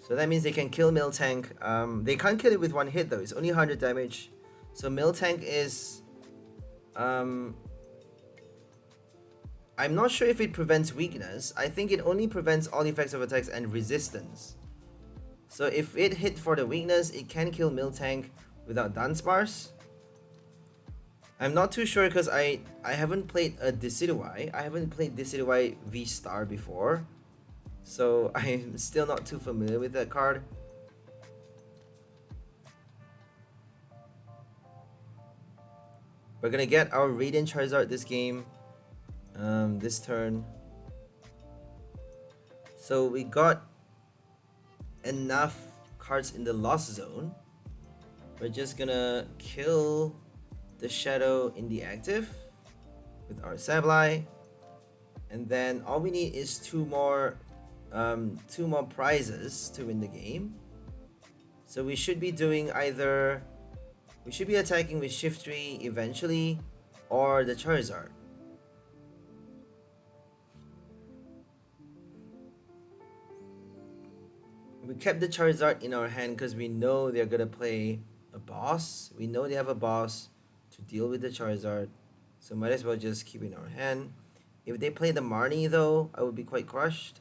So that means they can kill Miltank. They can't kill it with one hit though. It's only 100 damage. So Miltank is... I'm not sure if it prevents weakness. I think it only prevents all effects of attacks and resistance. So if it hit for the weakness, it can kill Miltank without Dunsparce. I'm not too sure because I haven't played a Decidueye. I haven't played Decidueye V-Star before. So I'm still not too familiar with that card. We're gonna get our Radiant Charizard this game. This turn. So we got enough cards in the Lost Zone. We're just gonna kill the Shadow in the active with our Sableye, and then all we need is two more prizes to win the game. So we should be doing we should be attacking with Shiftry eventually, or the Charizard. We kept the Charizard in our hand because we know they're gonna play a boss. We know they have a boss to deal with the Charizard, so might as well just keep it in our hand. If they play the Marnie though, I would be quite crushed.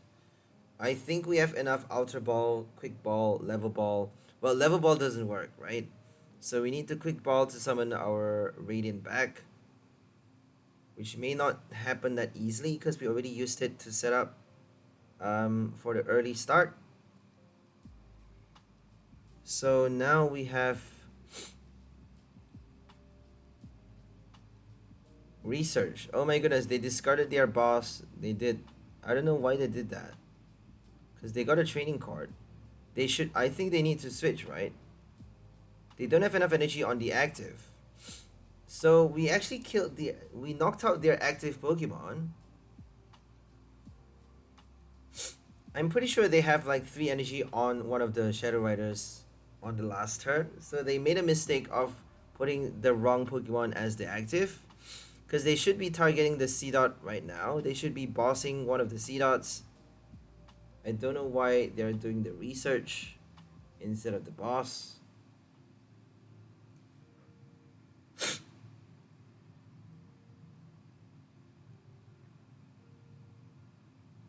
I think we have enough Ultra Ball, Quick Ball, Level Ball. Well, Level Ball doesn't work, right? So we need to Quick Ball to summon our Radiant back. which may not happen that easily because we already used it to set up for the early start. So now we have research. Oh my goodness, they discarded their boss. They did. I don't know why they did that. Because they got a training card. They should. I think they need to switch, right? They don't have enough energy on the active. So we actually killed the. We knocked out their active Pokemon. I'm pretty sure they have like 3 energy on one of the Shadow Riders on the last turn. So they made a mistake of putting the wrong Pokemon as the active. Because they should be targeting the Seedot right now. They should be bossing one of the Seedots. I don't know why they're doing the research instead of the boss.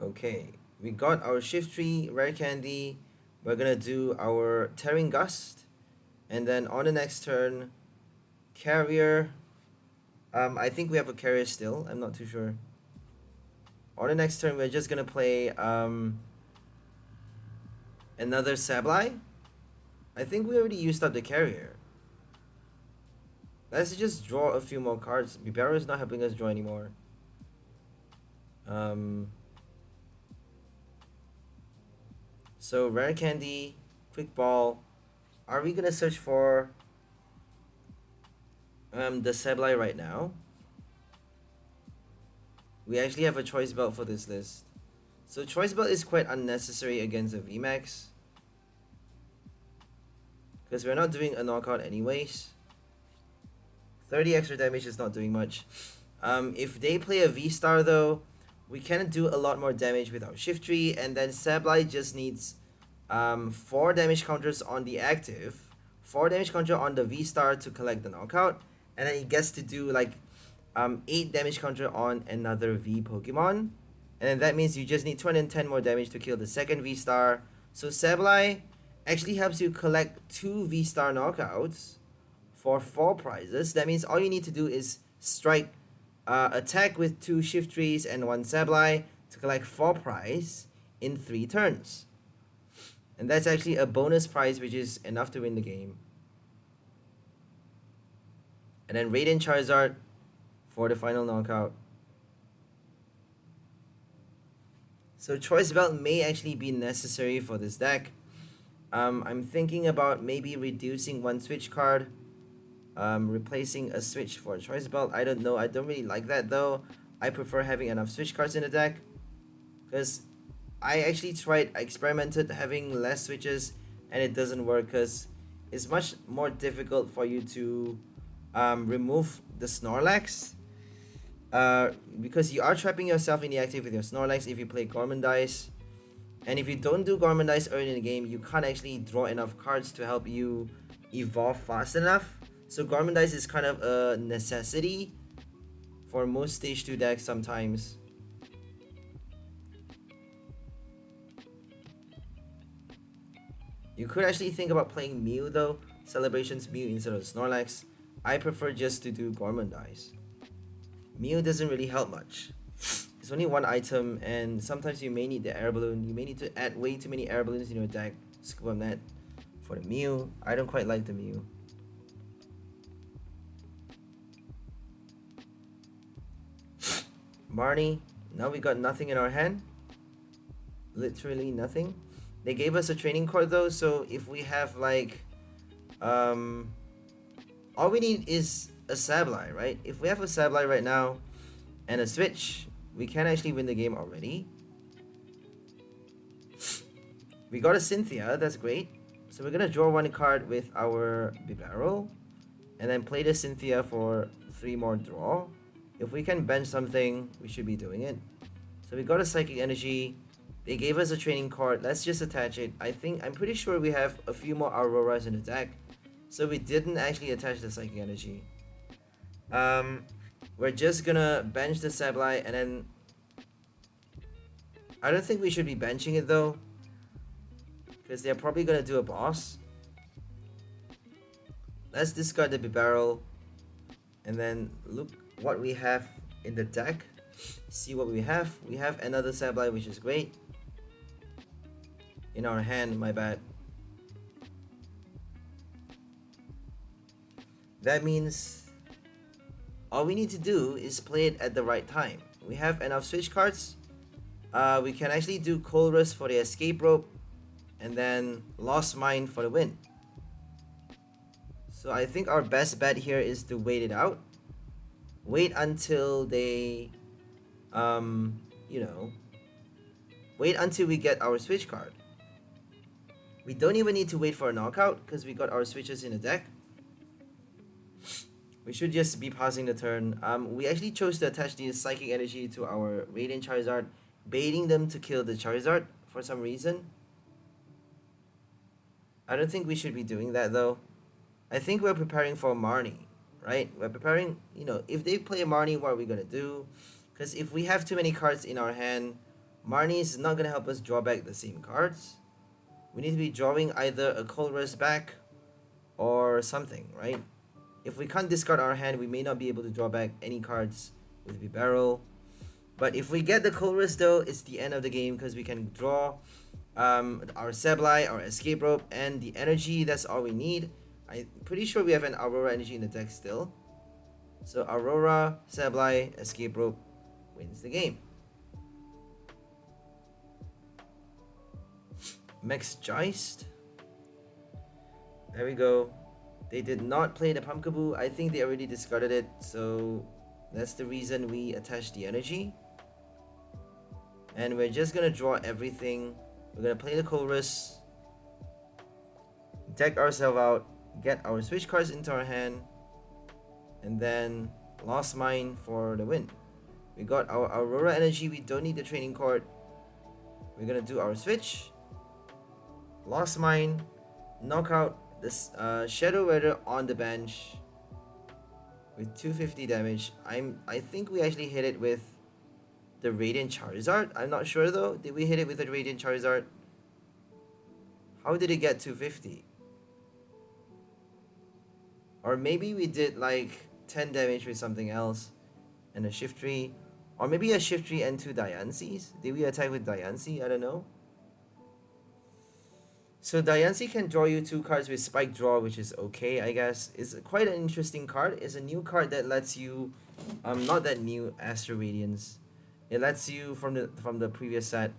Okay, we got our Shiftry, Rare Candy. We're gonna do our Tearing Gust. And then on the next turn, Carrier. I think we have a Carrier still. I'm not too sure. On the next turn, we're just gonna play another Sableye. I think we already used up the Carrier. Let's just draw a few more cards. Bibarel is not helping us draw anymore. So Rare Candy, Quick Ball. Are we gonna search for the Sableye right now? We actually have a Choice Belt for this list. So Choice Belt is quite unnecessary against a VMAX. Because we're not doing a knockout anyways. 30 extra damage is not doing much. If they play a V-Star though, we can do a lot more damage with our Shiftry, and then Sableye just needs 4 damage counters on the active, 4 damage counter on the V-Star to collect the knockout, and then he gets to do like 8 damage counter on another V Pokemon, and then that means you just need 210 more damage to kill the second V-Star. So Sableye actually helps you collect 2 V-Star knockouts for 4 prizes. That means all you need to do is strike attack with 2 Shiftrys and 1 Sableye to collect 4 prize in 3 turns. And that's actually a bonus prize, which is enough to win the game. And then Radiant Charizard for the final knockout. So Choice Belt may actually be necessary for this deck. I'm thinking about maybe reducing 1 switch card. Replacing a switch for a Choice Belt. I don't know. I don't really like that though. I prefer having enough switch cards in the deck. Because I actually experimented having less switches and it doesn't work because it's much more difficult for you to remove the Snorlax. Because you are trapping yourself in the active with your Snorlax if you play Gormandize. And if you don't do Gormandize early in the game, you can't actually draw enough cards to help you evolve fast enough. So Gormandize is kind of a necessity for most stage 2 decks sometimes. You could actually think about playing Mew though, Celebrations Mew instead of Snorlax. I prefer just to do Gormandize. Mew doesn't really help much. It's only 1 item and sometimes you may need the Air Balloon. You may need to add way too many Air Balloons in your deck. Scoop on that for the Mew. I don't quite like the Mew. Marnie, now we got nothing in our hand. Literally nothing. They gave us a training card though, so if we have like all we need is a Sableye, right? If we have a Sableye right now and a switch, we can actually win the game already. We got a Cynthia, that's great. So we're gonna draw 1 card with our Bibarel and then play the Cynthia for 3 more draw. If we can bench something, we should be doing it. So we got a Psychic Energy. They gave us a training card. Let's just attach it. I'm pretty sure we have a few more Auroras in the deck. So we didn't actually attach the Psychic Energy. We're just gonna bench the Sableye and then... I don't think we should be benching it though. Because they're probably gonna do a boss. Let's discard the Bibarel. And then look what we have in the deck. See what we have. We have another Sableye, which is great. In our hand, my bad. That means all we need to do is play it at the right time. We have enough switch cards. We can actually do Colress for the escape rope, and then Lost Mine for the win. So I think our best bet here is to wait it out. Wait until they, you know, wait until we get our switch card. We don't even need to wait for a knockout because we got our switches in the deck. We should just be passing the turn. We actually chose to attach the Psychic Energy to our Radiant Charizard, baiting them to kill the Charizard for some reason. I don't think we should be doing that though. I think we're preparing for Marnie, right? We're preparing, you know, if they play Marnie, what are we gonna do? Because if we have too many cards in our hand, Marnie is not gonna help us draw back the same cards. We need to be drawing either a Colress back or something, right? If we can't discard our hand, we may not be able to draw back any cards with Bibarel. But if we get the Colress though, it's the end of the game because we can draw our Sableye, our Escape Rope, and the energy. That's all we need. I'm pretty sure we have an Aurora energy in the deck still. So Aurora, Sableye, Escape Rope wins the game. Max Geist. There we go. They did not play the Pumpkaboo. I think they already discarded it, so that's the reason we attached the energy. And we're just gonna draw everything. We're gonna play the Colress, deck ourselves out, get our switch cards into our hand, and then Lost Mine for the win. We got our Aurora energy. We don't need the training court. We're gonna do our switch, Lost Mine, knockout this Shadow Weather on the bench with 250 damage. I think we actually hit it with the Radiant Charizard. I'm not sure though. Did we hit it with the Radiant Charizard? How did it get 250? Or maybe we did like 10 damage with something else and a Shiftry. Or maybe a Shiftry and 2 Diancies. Did we attack with Diancie? I don't know. So Diancie can draw you 2 cards with Spike Draw, which is okay, I guess. It's quite an interesting card. It's a new card that lets you, not that new, Astro Radiance. It lets you from the previous set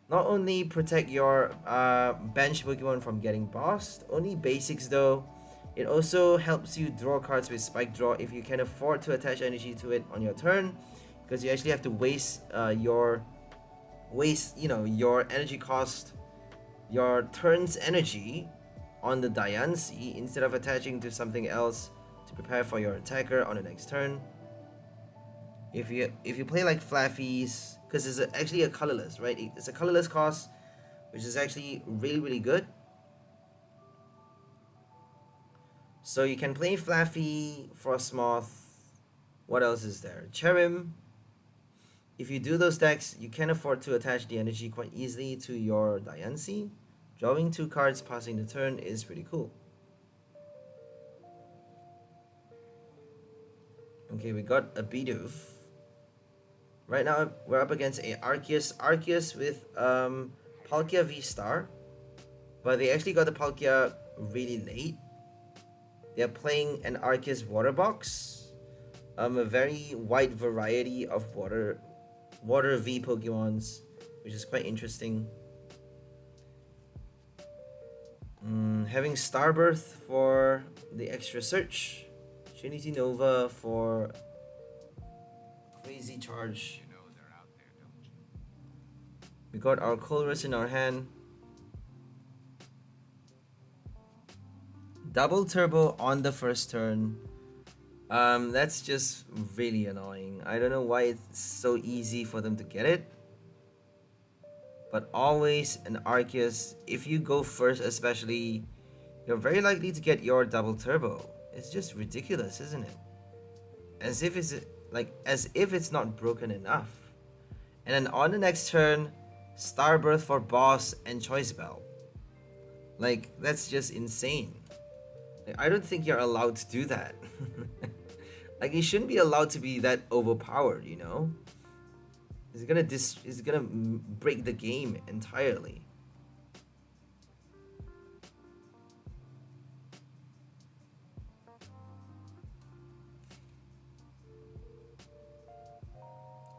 not only protect your bench Pokemon from getting bossed, only basics though. It also helps you draw cards with Spike Draw if you can afford to attach energy to it on your turn, because you actually have to waste your energy cost, your turn's energy on the Diancie instead of attaching to something else to prepare for your attacker on the next turn. If you play like Flaffies, because it's actually a colorless, right? It's a colorless cost, which is actually really good. So you can play Flaffy, Frostmoth. What else is there? Cherim. If you do those decks, you can afford to attach the energy quite easily to your Diancie. Drawing 2 cards, passing the turn is pretty cool. Okay, we got a Bidoof. Right now, we're up against a Arceus with Palkia V-Star. But they actually got the Palkia really late. They're playing an Arceus Water Box. A very wide variety of Water V Pokemons, which is quite interesting. Having Starbirth for the extra search. Trinity Nova for crazy charge. You know they're out there, don't you? We got our Colress in our hand. Double Turbo on the first turn. That's just really annoying. I don't know why it's so easy for them to get it. But always an Arceus, if you go first especially, you're very likely to get your Double Turbo. It's just ridiculous, isn't it? As if it's not broken enough. And then on the next turn, Starbirth for Boss and Choice Bell. Like, that's just insane. Like, I don't think you're allowed to do that. Like, he shouldn't be allowed to be that overpowered, you know? It's gonna break the game entirely.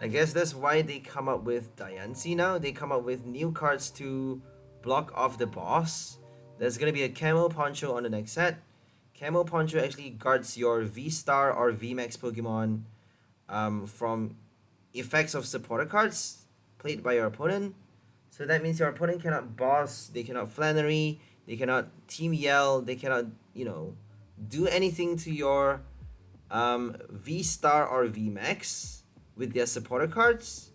I guess that's why they come up with Diancie now. They come up with new cards to block off the boss. There's gonna be a Camo Poncho on the next set. Camo Poncho actually guards your V-Star or V-Max Pokemon from effects of supporter cards played by your opponent. So that means your opponent cannot boss, they cannot Flannery, they cannot Team Yell, they cannot, you know, do anything to your V-Star or V-Max with their supporter cards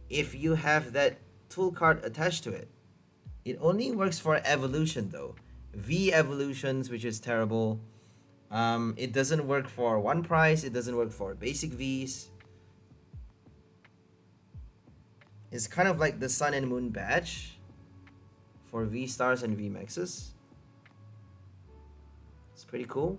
if you have that tool card attached to it. It only works for evolution though. V evolutions, which is terrible. It doesn't work for one price, it doesn't work for basic Vs. It's kind of like the Sun and Moon badge for V stars and V maxes. It's pretty cool.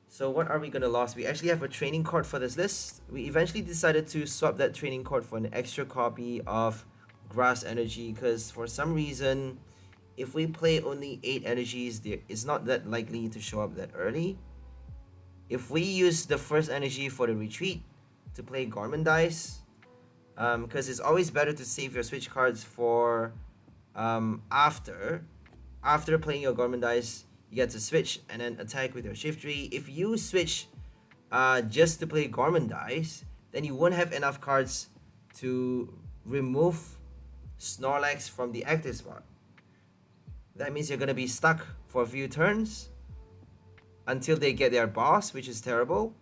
So what are we gonna lose? We actually have a training card for this list. We eventually decided to swap that training card for an extra copy of Grass Energy because for some reason, if we play only 8 energies, it's not that likely to show up that early. If we use the first energy for the retreat to play Gormandize, because it's always better to save your switch cards for after playing your Gormandize, you get to switch and then attack with your Shiftry. If you switch just to play Gormandize, then you won't have enough cards to remove Snorlax from the active spot. That means you're going to be stuck for a few turns until they get their boss, which is terrible.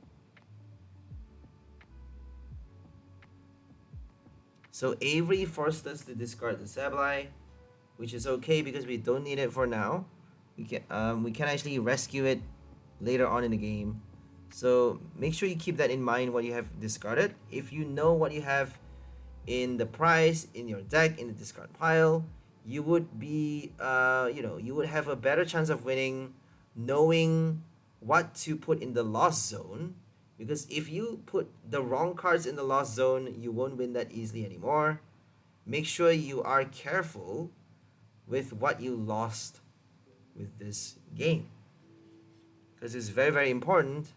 So Avery forced us to discard the Sableye, which is okay because we don't need it for now. We can actually rescue it later on in the game. So make sure you keep that in mind when you have discarded. If you know what you have in the prize, in your deck, in the discard pile, you would be, you would have a better chance of winning knowing what to put in the lost zone. Because if you put the wrong cards in the lost zone, you won't win that easily anymore. Make sure you are careful with what you lost with this game. Because it's very, very important.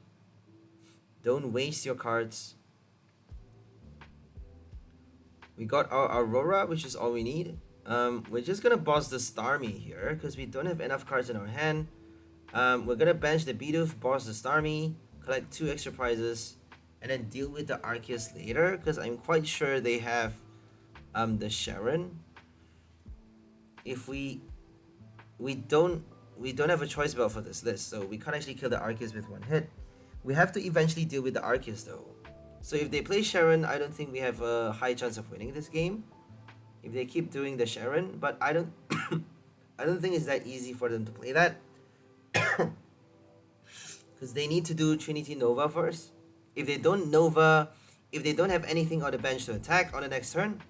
Don't waste your cards. We got our Aurora, which is all we need. We're just gonna boss the Starmie here because we don't have enough cards in our hand. We're gonna bench the Bidoof, boss the Starmie, collect 2 extra prizes, and then deal with the Arceus later because I'm quite sure they have the Sharon. If we don't have a choice belt for this list, so we can't actually kill the Arceus with one hit. We have to eventually deal with the Arceus though. So if they play Sharon, I don't think we have a high chance of winning this game. If they keep doing the Sharon, but I don't I don't think it's that easy for them to play that. Because they need to do Trinity Nova first. If they don't Nova, if they don't have anything on the bench to attack on the next turn,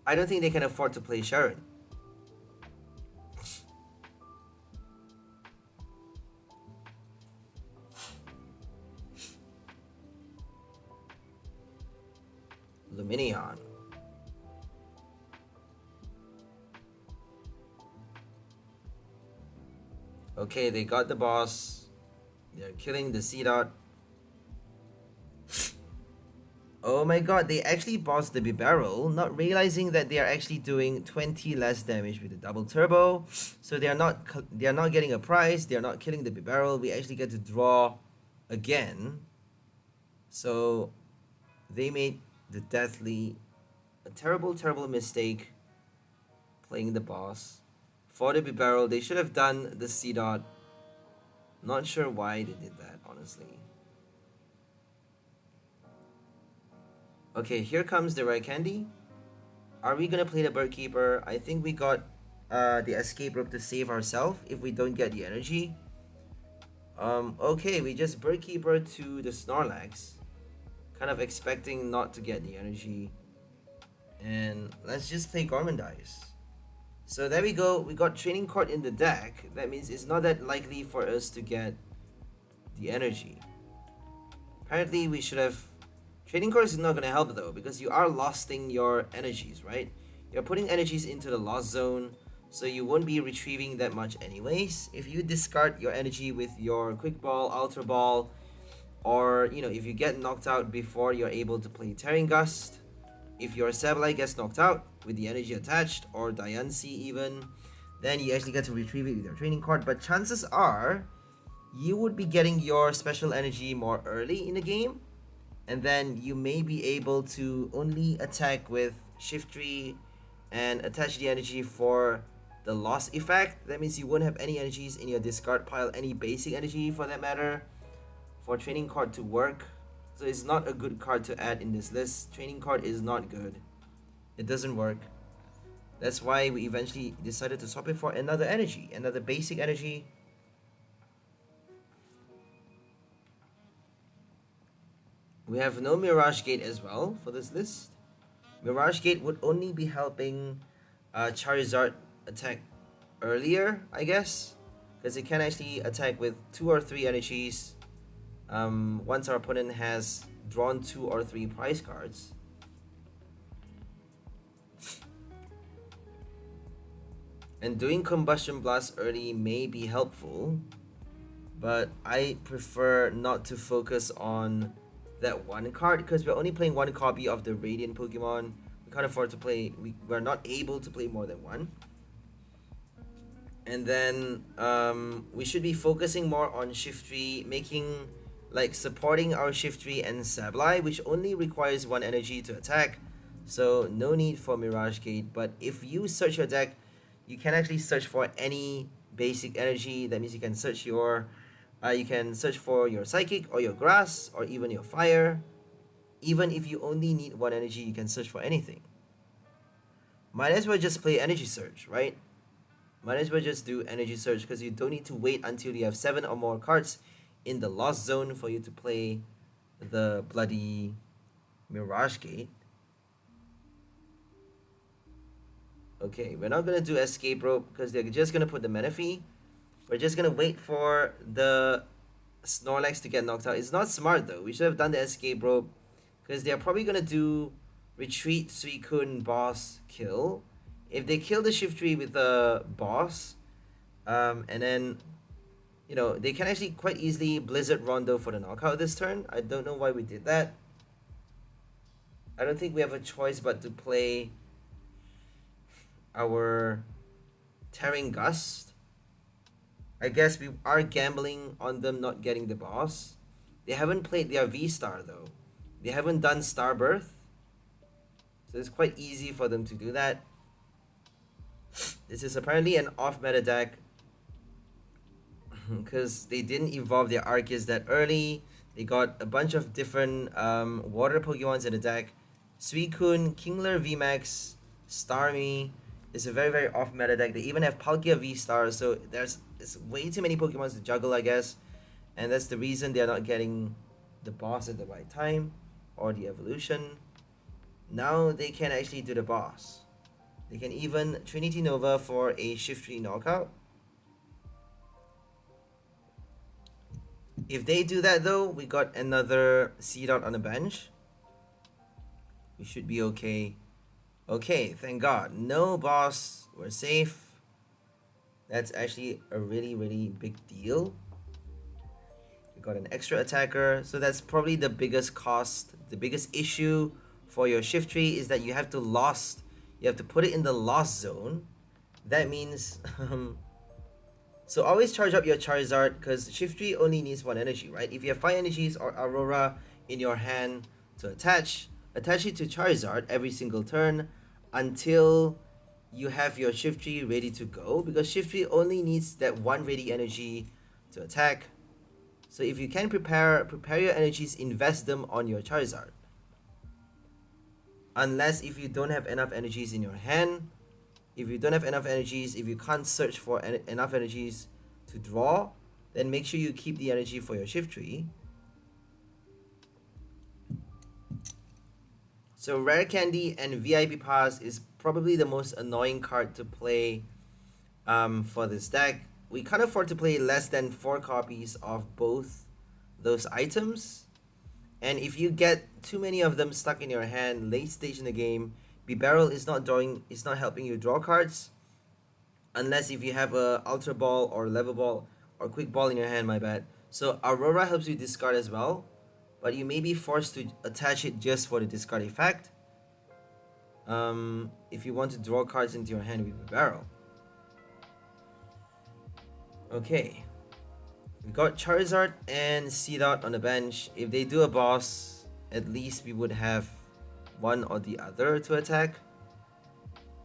I don't think they can afford to play Sharon. Luminion. Okay, they got the boss. They're killing the Seedot. Oh my god, they actually bossed the Bibarel, not realizing that they are actually doing 20 less damage with the double turbo. So they are not getting a prize. They are not killing the Bibarel. We actually get to draw again. So they made the a terrible mistake playing the boss. For the Bibarel, they should have done the Seedot. Not sure why they did that, honestly. Okay, here comes the Rare Candy. Are we gonna play the Bird Keeper? I think we got the escape rope to save ourselves if we don't get the energy. Okay, we just Bird Keeper to the Snorlax. Kind of expecting not to get the energy. And let's just play Gormandize. So there we go, we got Training Card in the deck. That means it's not that likely for us to get the energy. Apparently we should have... Trading cards is not going to help though, because you are losting your energies, right? You're putting energies into the lost zone, so you won't be retrieving that much anyways. If you discard your energy with your Quick Ball, Ultra Ball, or if you get knocked out before you're able to play Tearing Gust, if your Sableye gets knocked out with the energy attached, or Diancie even, then you actually get to retrieve it with your training card. But chances are you would be getting your special energy more early in the game, and then you may be able to only attack with Shiftry and attach the energy for the loss effect. That means you won't have any energies in your discard pile, any basic energy for that matter, for training card to work. So it's not a good card to add in this list. Training card is not good. It doesn't work. That's why we eventually decided to swap it for another energy, another basic energy. We have no Mirage Gate as well for this list. Mirage Gate would only be helping Charizard attack earlier, I guess, because it can actually attack with 2 or 3 energies once our opponent has drawn 2 or 3 prize cards. And doing Combustion Blast early may be helpful, but I prefer not to focus on that one card, because we're only playing one copy of the Radiant Pokemon. We can't afford to play, we're not able to play more than one. And then we should be focusing more on Shiftry, supporting our Shiftry and Sableye, which only requires 1 energy to attack, so no need for Mirage Gate. But if you search your deck, you can actually search for any basic energy. That means you can search for your Psychic or your Grass or even your Fire. Even if you only need 1 energy, you can search for anything. Might as well just play Energy Search, right? Might as well just do Energy Search, because you don't need to wait until you have 7 or more cards in the Lost Zone for you to play the bloody Mirage Gate. Okay, we're not going to do Escape Rope because they're just going to put the Menifee. We're just going to wait for the Snorlax to get knocked out. It's not smart though. We should have done the Escape Rope, because they're probably going to do Retreat, Suicune, Boss, Kill. If they kill the Shiftry with the Boss, and then, they can actually quite easily Blizzard Rondo for the knockout this turn. I don't know why we did that. I don't think we have a choice but to play our Tearing Gust. I guess we are gambling on them not getting the boss. They haven't played their V-Star though. They haven't done Starbirth, so it's quite easy for them to do that. This is apparently an off-meta deck, because they didn't evolve their Arceus that early. They got a bunch of different water Pokemons in the deck. Suicune, Kingler VMAX, Starmie. It's a very, very off-meta deck. They even have Palkia V-Star, so it's way too many Pokemons to juggle, I guess. And that's the reason they're not getting the boss at the right time, or the evolution. Now they can actually do the boss. They can even Trinity Nova for a Shiftry knockout. If they do that though, we got another Seedot on the bench. We should be okay. Okay, thank God. No boss. We're safe. That's actually a really, really big deal. We got an extra attacker. So that's probably the biggest cost. The biggest issue for your Shiftry is that you have to put it in the lost zone. That means so always charge up your Charizard, because Shiftry only needs 1 energy, right? If you have 5 energies or Aurora in your hand to attach it to Charizard every single turn until you have your Shiftry ready to go, because Shiftry only needs that 1 ready energy to attack. So if you can prepare your energies, invest them on your Charizard. Unless if you don't have enough energies in your hand, if you don't have enough energies, if you can't search for enough energies to draw, then make sure you keep the energy for your Shiftry. So Rare Candy and VIP Pass is probably the most annoying card to play for this deck. We can't afford to play less than 4 copies of both those items. And if you get too many of them stuck in your hand late stage in the game, Bibarel is not helping you draw cards. Unless if you have a Ultra Ball or Level Ball or Quick Ball in your hand, my bad. So Aurora helps you discard as well, but you may be forced to attach it just for the discard effect. If you want to draw cards into your hand with Bibarel. Okay. We got Charizard and Seedot on the bench. If they do a boss, at least we would have one or the other to attack.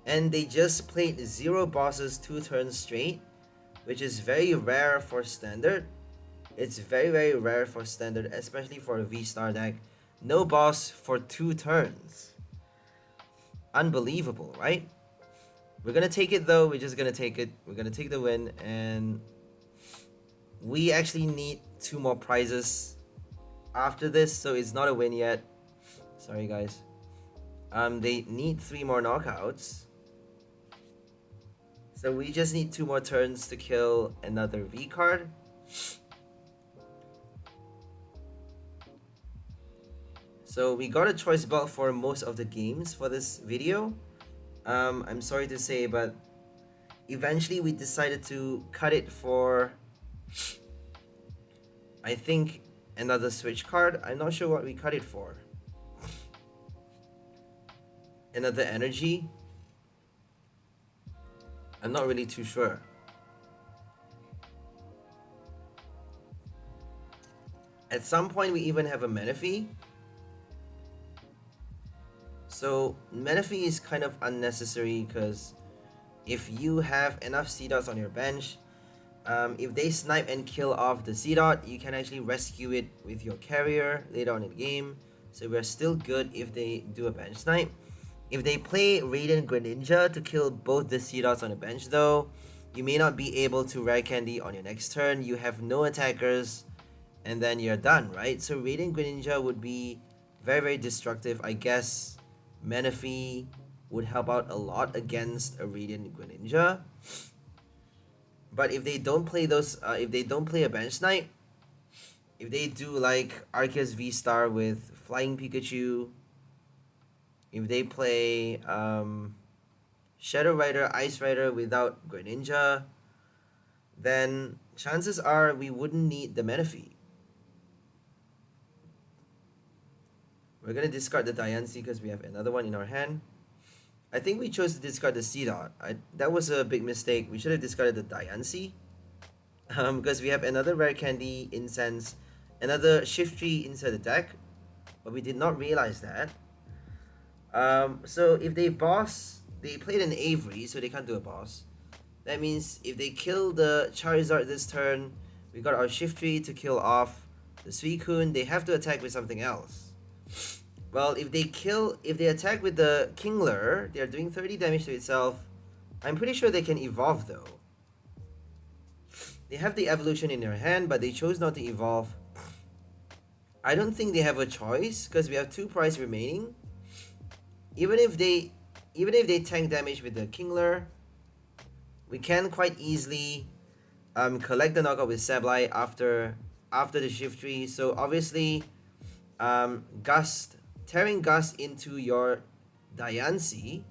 And they just played 0 bosses 2 turns straight, which is very rare for Standard. It's very, very rare for Standard, especially for a V-Star deck. No boss for 2 turns. Unbelievable, right? We're gonna take it though. We're just gonna take it. We're gonna take the win, and we actually need 2 more prizes after this, so it's not a win yet. Sorry guys. They need 3 more knockouts. So we just need 2 more turns to kill another V card. So we got a choice belt for most of the games for this video. I'm sorry to say, but eventually we decided to cut it for, I think, another switch card. I'm not sure what we cut it for. Another energy. I'm not really too sure. At some point we even have a Menifee. So Menifee is kind of unnecessary because if you have enough Seedots on your bench, if they snipe and kill off the Seedot, you can actually rescue it with your carrier later on in the game. So we're still good if they do a bench snipe. If they play Radiant Greninja to kill both the Seedots on the bench though, you may not be able to Rare Candy on your next turn. You have no attackers, and then you're done, right? So Radiant Greninja would be very, very destructive. I guess Menifee would help out a lot against a Radiant Greninja. But if they don't play those, if they don't play a bench snipe, if they do like Arceus V-Star with Flying Pikachu, if they play Shadow Rider, Ice Rider without Greninja, then chances are we wouldn't need the Menifee. We're going to discard the Diancie because we have another one in our hand. I think we chose to discard the Seedot. That was a big mistake. We should have discarded the Diancie. Because we have another Rare Candy, Incense, another Shiftry inside the deck. But we did not realize that. So if they boss, they played an Avery, so they can't do a boss. That means if they kill the Charizard this turn, we got our Shiftry to kill off the Suicune. They have to attack with something else. Well, if they attack with the Kingler, they're doing 30 damage to itself. I'm pretty sure they can evolve though. They have the evolution in their hand, but they chose not to evolve. I don't think they have a choice because we have 2 prize remaining. Even if they tank damage with the Kingler, we can quite easily collect the knockout with Sableye after the Shiftry. So obviously, Tearing Gust into your Diancie,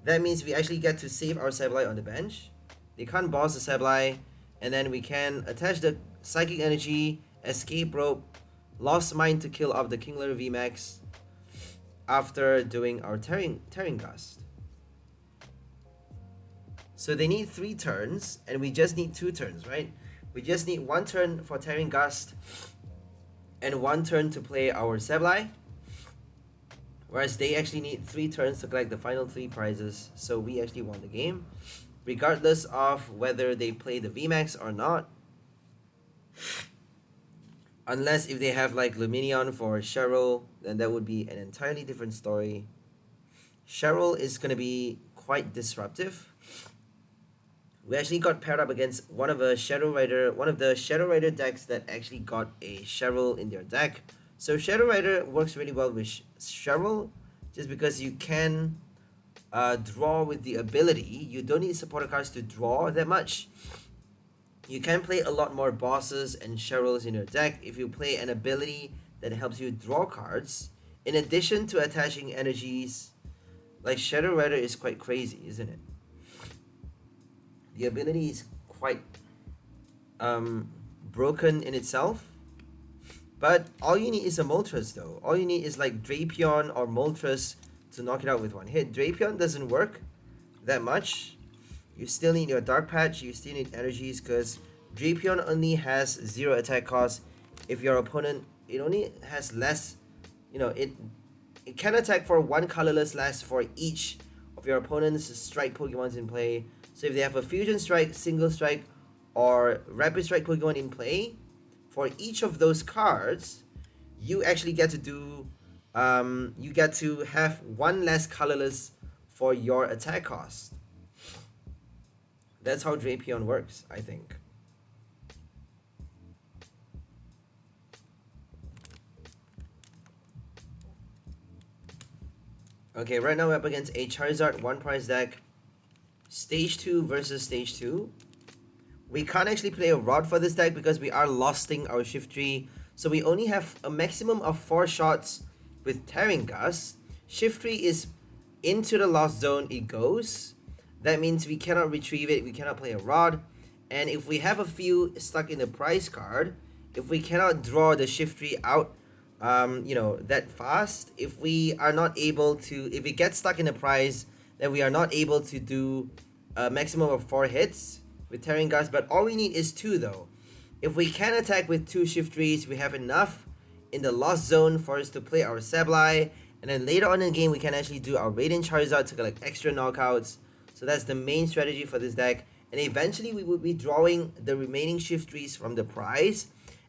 that means we actually get to save our Sableye on the bench. They can't boss the Sableye, and then we can attach the Psychic Energy, Escape Rope, Lost Mind to kill off the Kingler VMAX after doing our Tearing Gust. So they need 3 turns, and we just need 2 turns, right? We just need 1 turn for Tearing Gust, and 1 turn to play our Sableye. Whereas they actually need 3 turns to collect the final 3 prizes. So we actually won the game, regardless of whether they play the VMAX or not. Unless if they have like Luminion for Cheryl, then that would be an entirely different story. Cheryl is going to be quite disruptive. We actually got paired up against one of the Shadow Rider decks that actually got a Cheryl in their deck. So Shadow Rider works really well with Cheryl, just because you can draw with the ability. You don't need supporter cards to draw that much. You can play a lot more bosses and Cheryls in your deck if you play an ability that helps you draw cards, in addition to attaching energies. Like Shadow Rider is quite crazy, isn't it? The ability is quite broken in itself. But all you need is a Moltres though. All you need is like Drapion or Moltres to knock it out with one hit. Drapion doesn't work that much. You still need your Dark Patch, you still need energies, because Drapion only has 0 attack cost. If your opponent, it only has less, you know, it can attack for 1 colorless less for each of your opponent's strike Pokemons in play. So if they have a Fusion Strike, Single Strike, or Rapid Strike Pokemon in play, for each of those cards, you actually get to do, you get to have 1 less colorless for your attack cost. That's how Drapion works, I think. Okay, right now we're up against a Charizard 1 price deck. Stage 2 versus Stage 2. We can't actually play a Rod for this deck because we are losting our Shiftry. So we only have a maximum of 4 shots with Tearing Gust. Shiftry is into the lost zone, it goes. That means we cannot retrieve it, we cannot play a Rod. And if we have a few stuck in the prize card, if we cannot draw the Shiftry out, you know, that fast, if we are not able to, if it gets stuck in the prize, then we are not able to do a maximum of 4 hits with Tearing Gust. But all we need is 2 though. If we can attack with 2 Shiftrys, we have enough in the lost zone for us to play our Sableye. And then later on in the game, we can actually do our Radiant Charizard to collect extra knockouts. So that's the main strategy for this deck. And eventually we will be drawing the remaining Shiftrys from the prize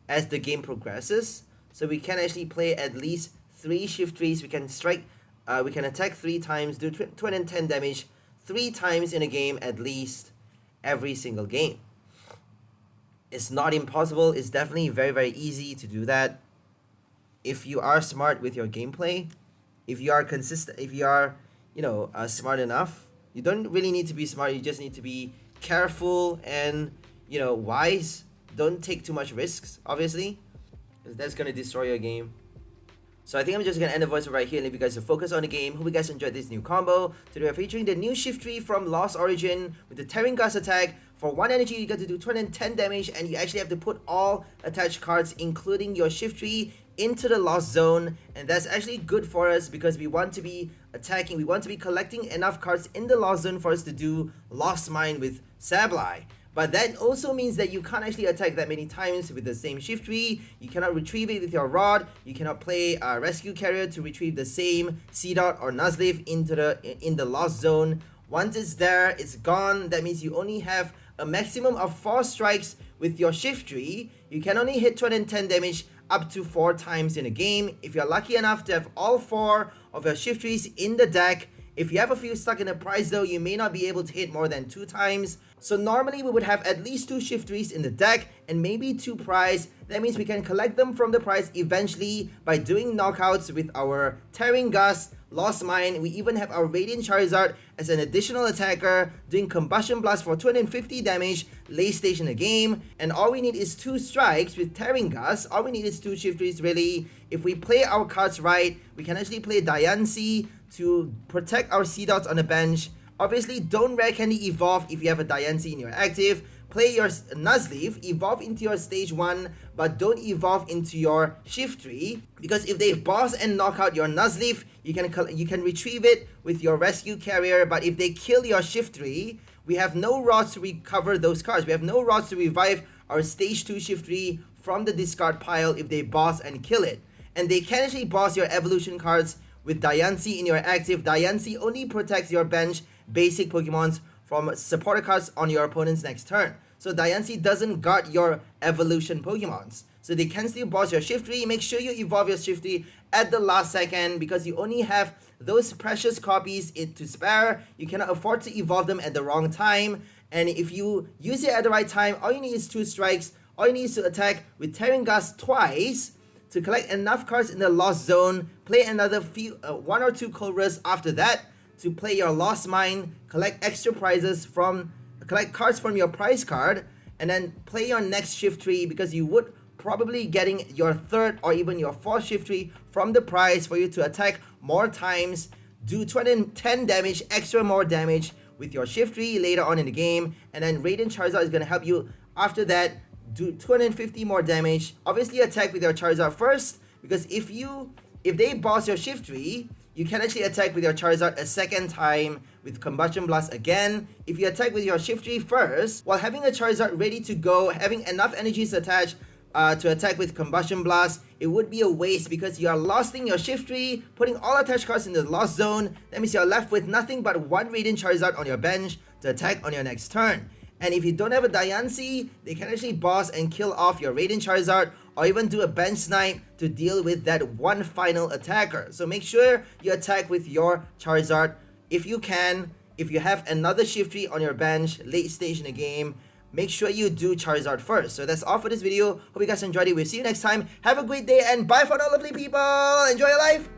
as the game progresses. So we can actually play at least 3 Shiftrys. We can strike, we can attack 3 times, do 210 damage 3 times in a game at least every single game. It's not impossible. It's definitely very, very easy to do that if you are smart with your gameplay. If you are consistent, if you are, you know, smart enough. You don't really need to be smart, you just need to be careful and, you know, wise. Don't take too much risks, obviously, because that's going to destroy your game. So I think I'm just going to end the voice right here and leave you guys to focus on the game. Hope you guys enjoyed this new combo. Today we're featuring the new Shiftry from Lost Origin with the Tearing Gust attack. For 1 energy, you get to do 210 damage, and you actually have to put all attached cards, including your Shiftry, into the lost zone. And that's actually good for us because we want to be attacking, we want to be collecting enough cards in the lost zone for us to do Lost Mine with Sableye. But that also means that you can't actually attack that many times with the same Shiftry. You cannot retrieve it with your Rod. You cannot play a Rescue Carrier to retrieve the same Seedot or Nuzleaf in the lost zone. Once it's there, it's gone. That means you only have a maximum of 4 strikes with your Shiftry. You can only hit 210 damage up to 4 times in a game. If you're lucky enough to have all 4 of your Shiftrys in the deck, if you have a few stuck in the prize though, you may not be able to hit more than 2 times. So normally we would have at least 2 Shiftrys in the deck and maybe 2 prize. That means we can collect them from the prize eventually by doing knockouts with our Tearing Gust, Lost Mine. We even have our Radiant Charizard as an additional attacker, doing Combustion Blast for 250 damage late stage in the game. And all we need is 2 strikes with Tearing Gust. All we need is 2 Shiftrys really. If we play our cards right, we can actually play Diancie to protect our Seedots on the bench. Obviously, don't rare candy evolve if you have a Diancie in your active. Play your Nuzleaf, evolve into your stage 1, but don't evolve into your Shiftry, because if they boss and knock out your Nuzleaf, you can retrieve it with your Rescue Carrier. But if they kill your Shiftry, we have no rods to recover those cards. We have no rods to revive our stage 2 Shiftry from the discard pile if they boss and kill it. And they can actually boss your evolution cards with Diancie in your active. Diancie only protects your bench basic Pokemons from supporter cards on your opponent's next turn. So Diancie doesn't guard your evolution Pokemons. So they can still boss your Shiftry. Make sure you evolve your Shiftry at the last second because you only have those precious copies to spare. You cannot afford to evolve them at the wrong time. And if you use it at the right time, all you need is 2 strikes. All you need is to attack with Tearing Gust twice to collect enough cards in the lost zone. Play another 1 or 2 Colress after that to play your Lost Mine, collect extra prizes from, collect cards from your prize card, and then play your next Shiftry, because you would probably getting your third or even your fourth Shiftry from the prize for you to attack more times, do 210 damage, extra more damage with your Shiftry later on in the game, and then Radiant Charizard is going to help you after that do 250 more damage. Obviously attack with your Charizard first, because if they boss your Shiftry, you can actually attack with your Charizard a second time with Combustion Blast again. If you attack with your Shiftry first, while having a Charizard ready to go, having enough energies attached to attack with Combustion Blast, it would be a waste because you are losting your Shiftry, putting all attached cards in the lost zone. That means you're left with nothing but one Radiant Charizard on your bench to attack on your next turn. And if you don't have a Diancie, they can actually boss and kill off your Radiant Charizard, or even do a bench snipe to deal with that one final attacker. So make sure you attack with your Charizard if you can. If you have another Shiftry on your bench late stage in the game, make sure you do Charizard first. So that's all for this video. Hope you guys enjoyed it. We'll see you next time. Have a great day and bye for now, lovely people. Enjoy your life.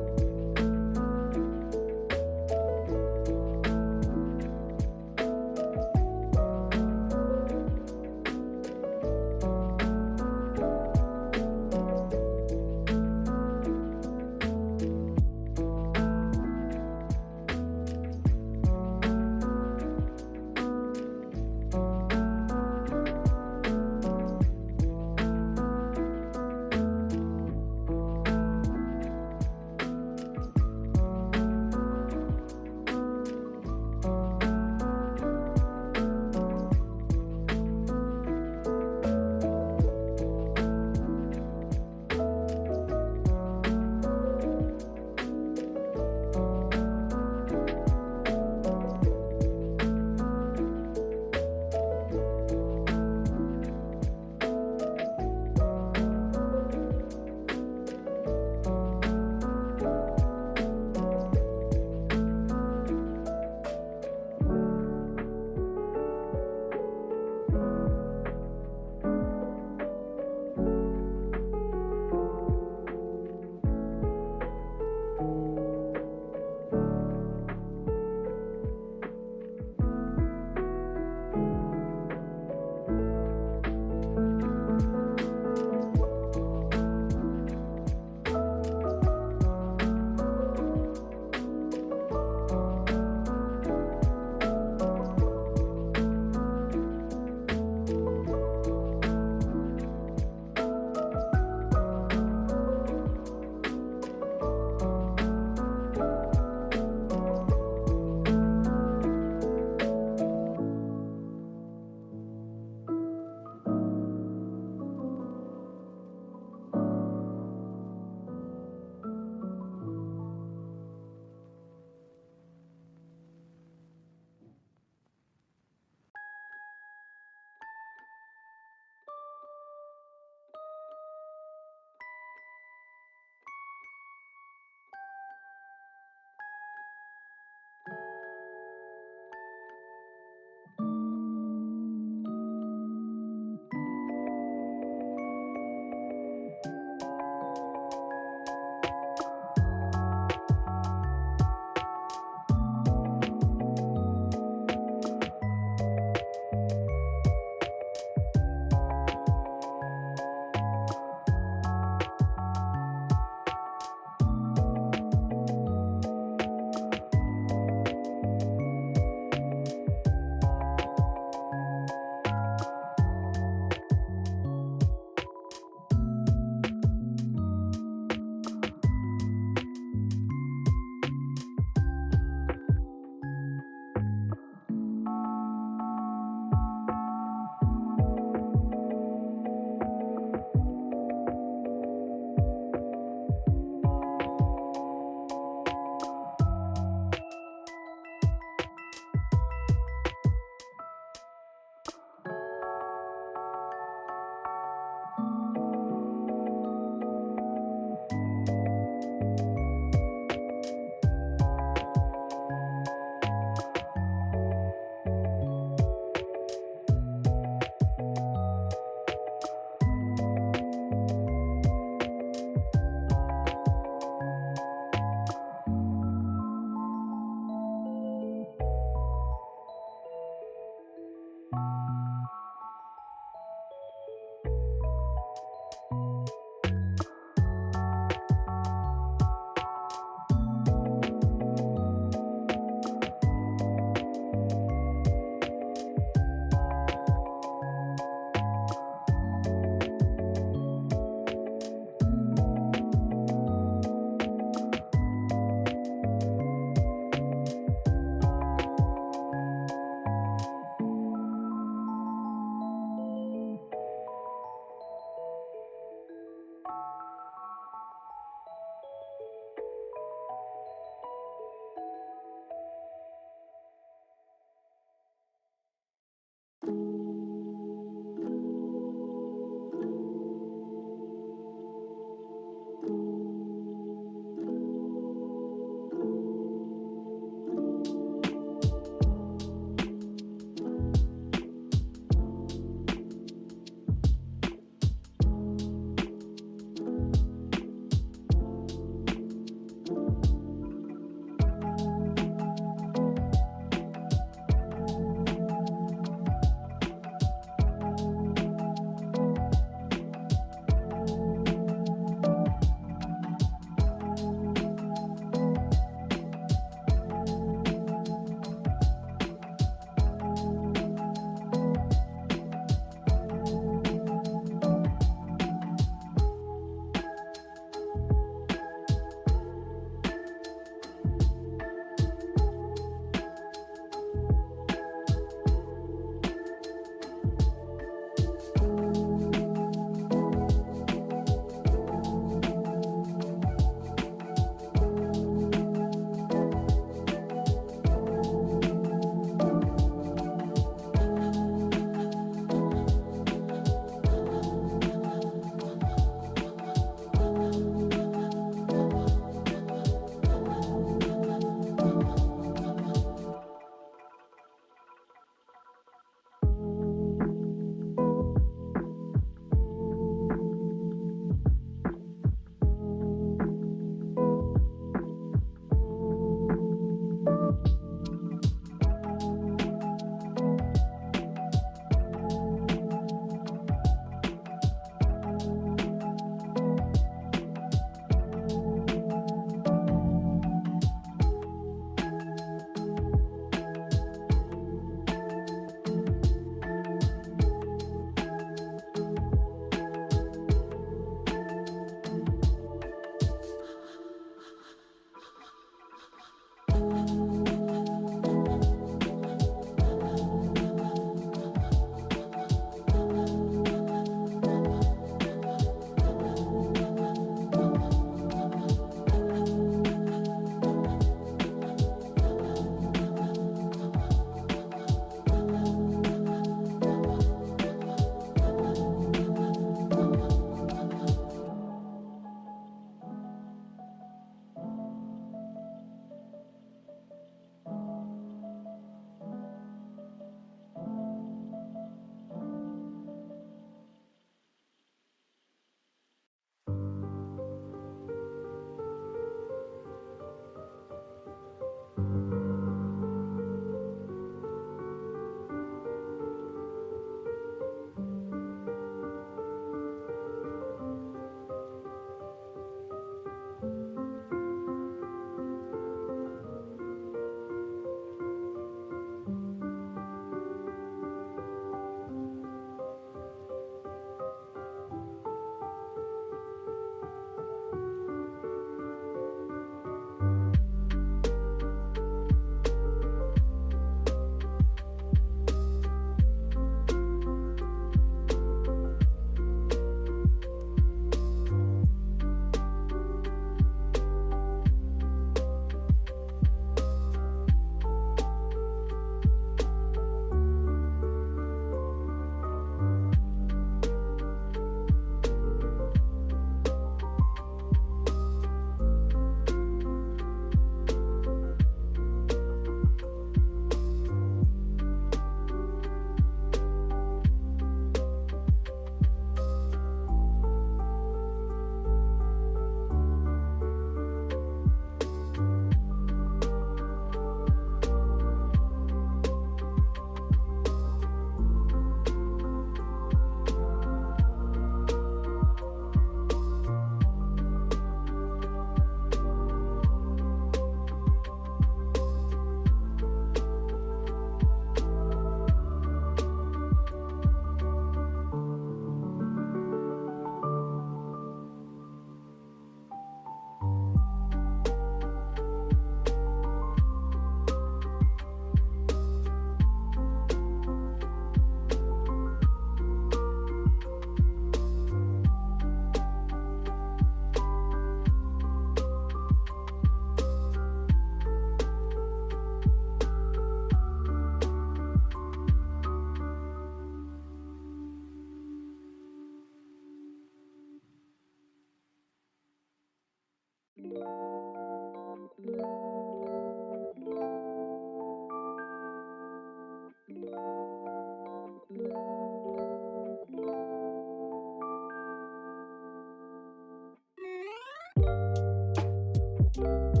you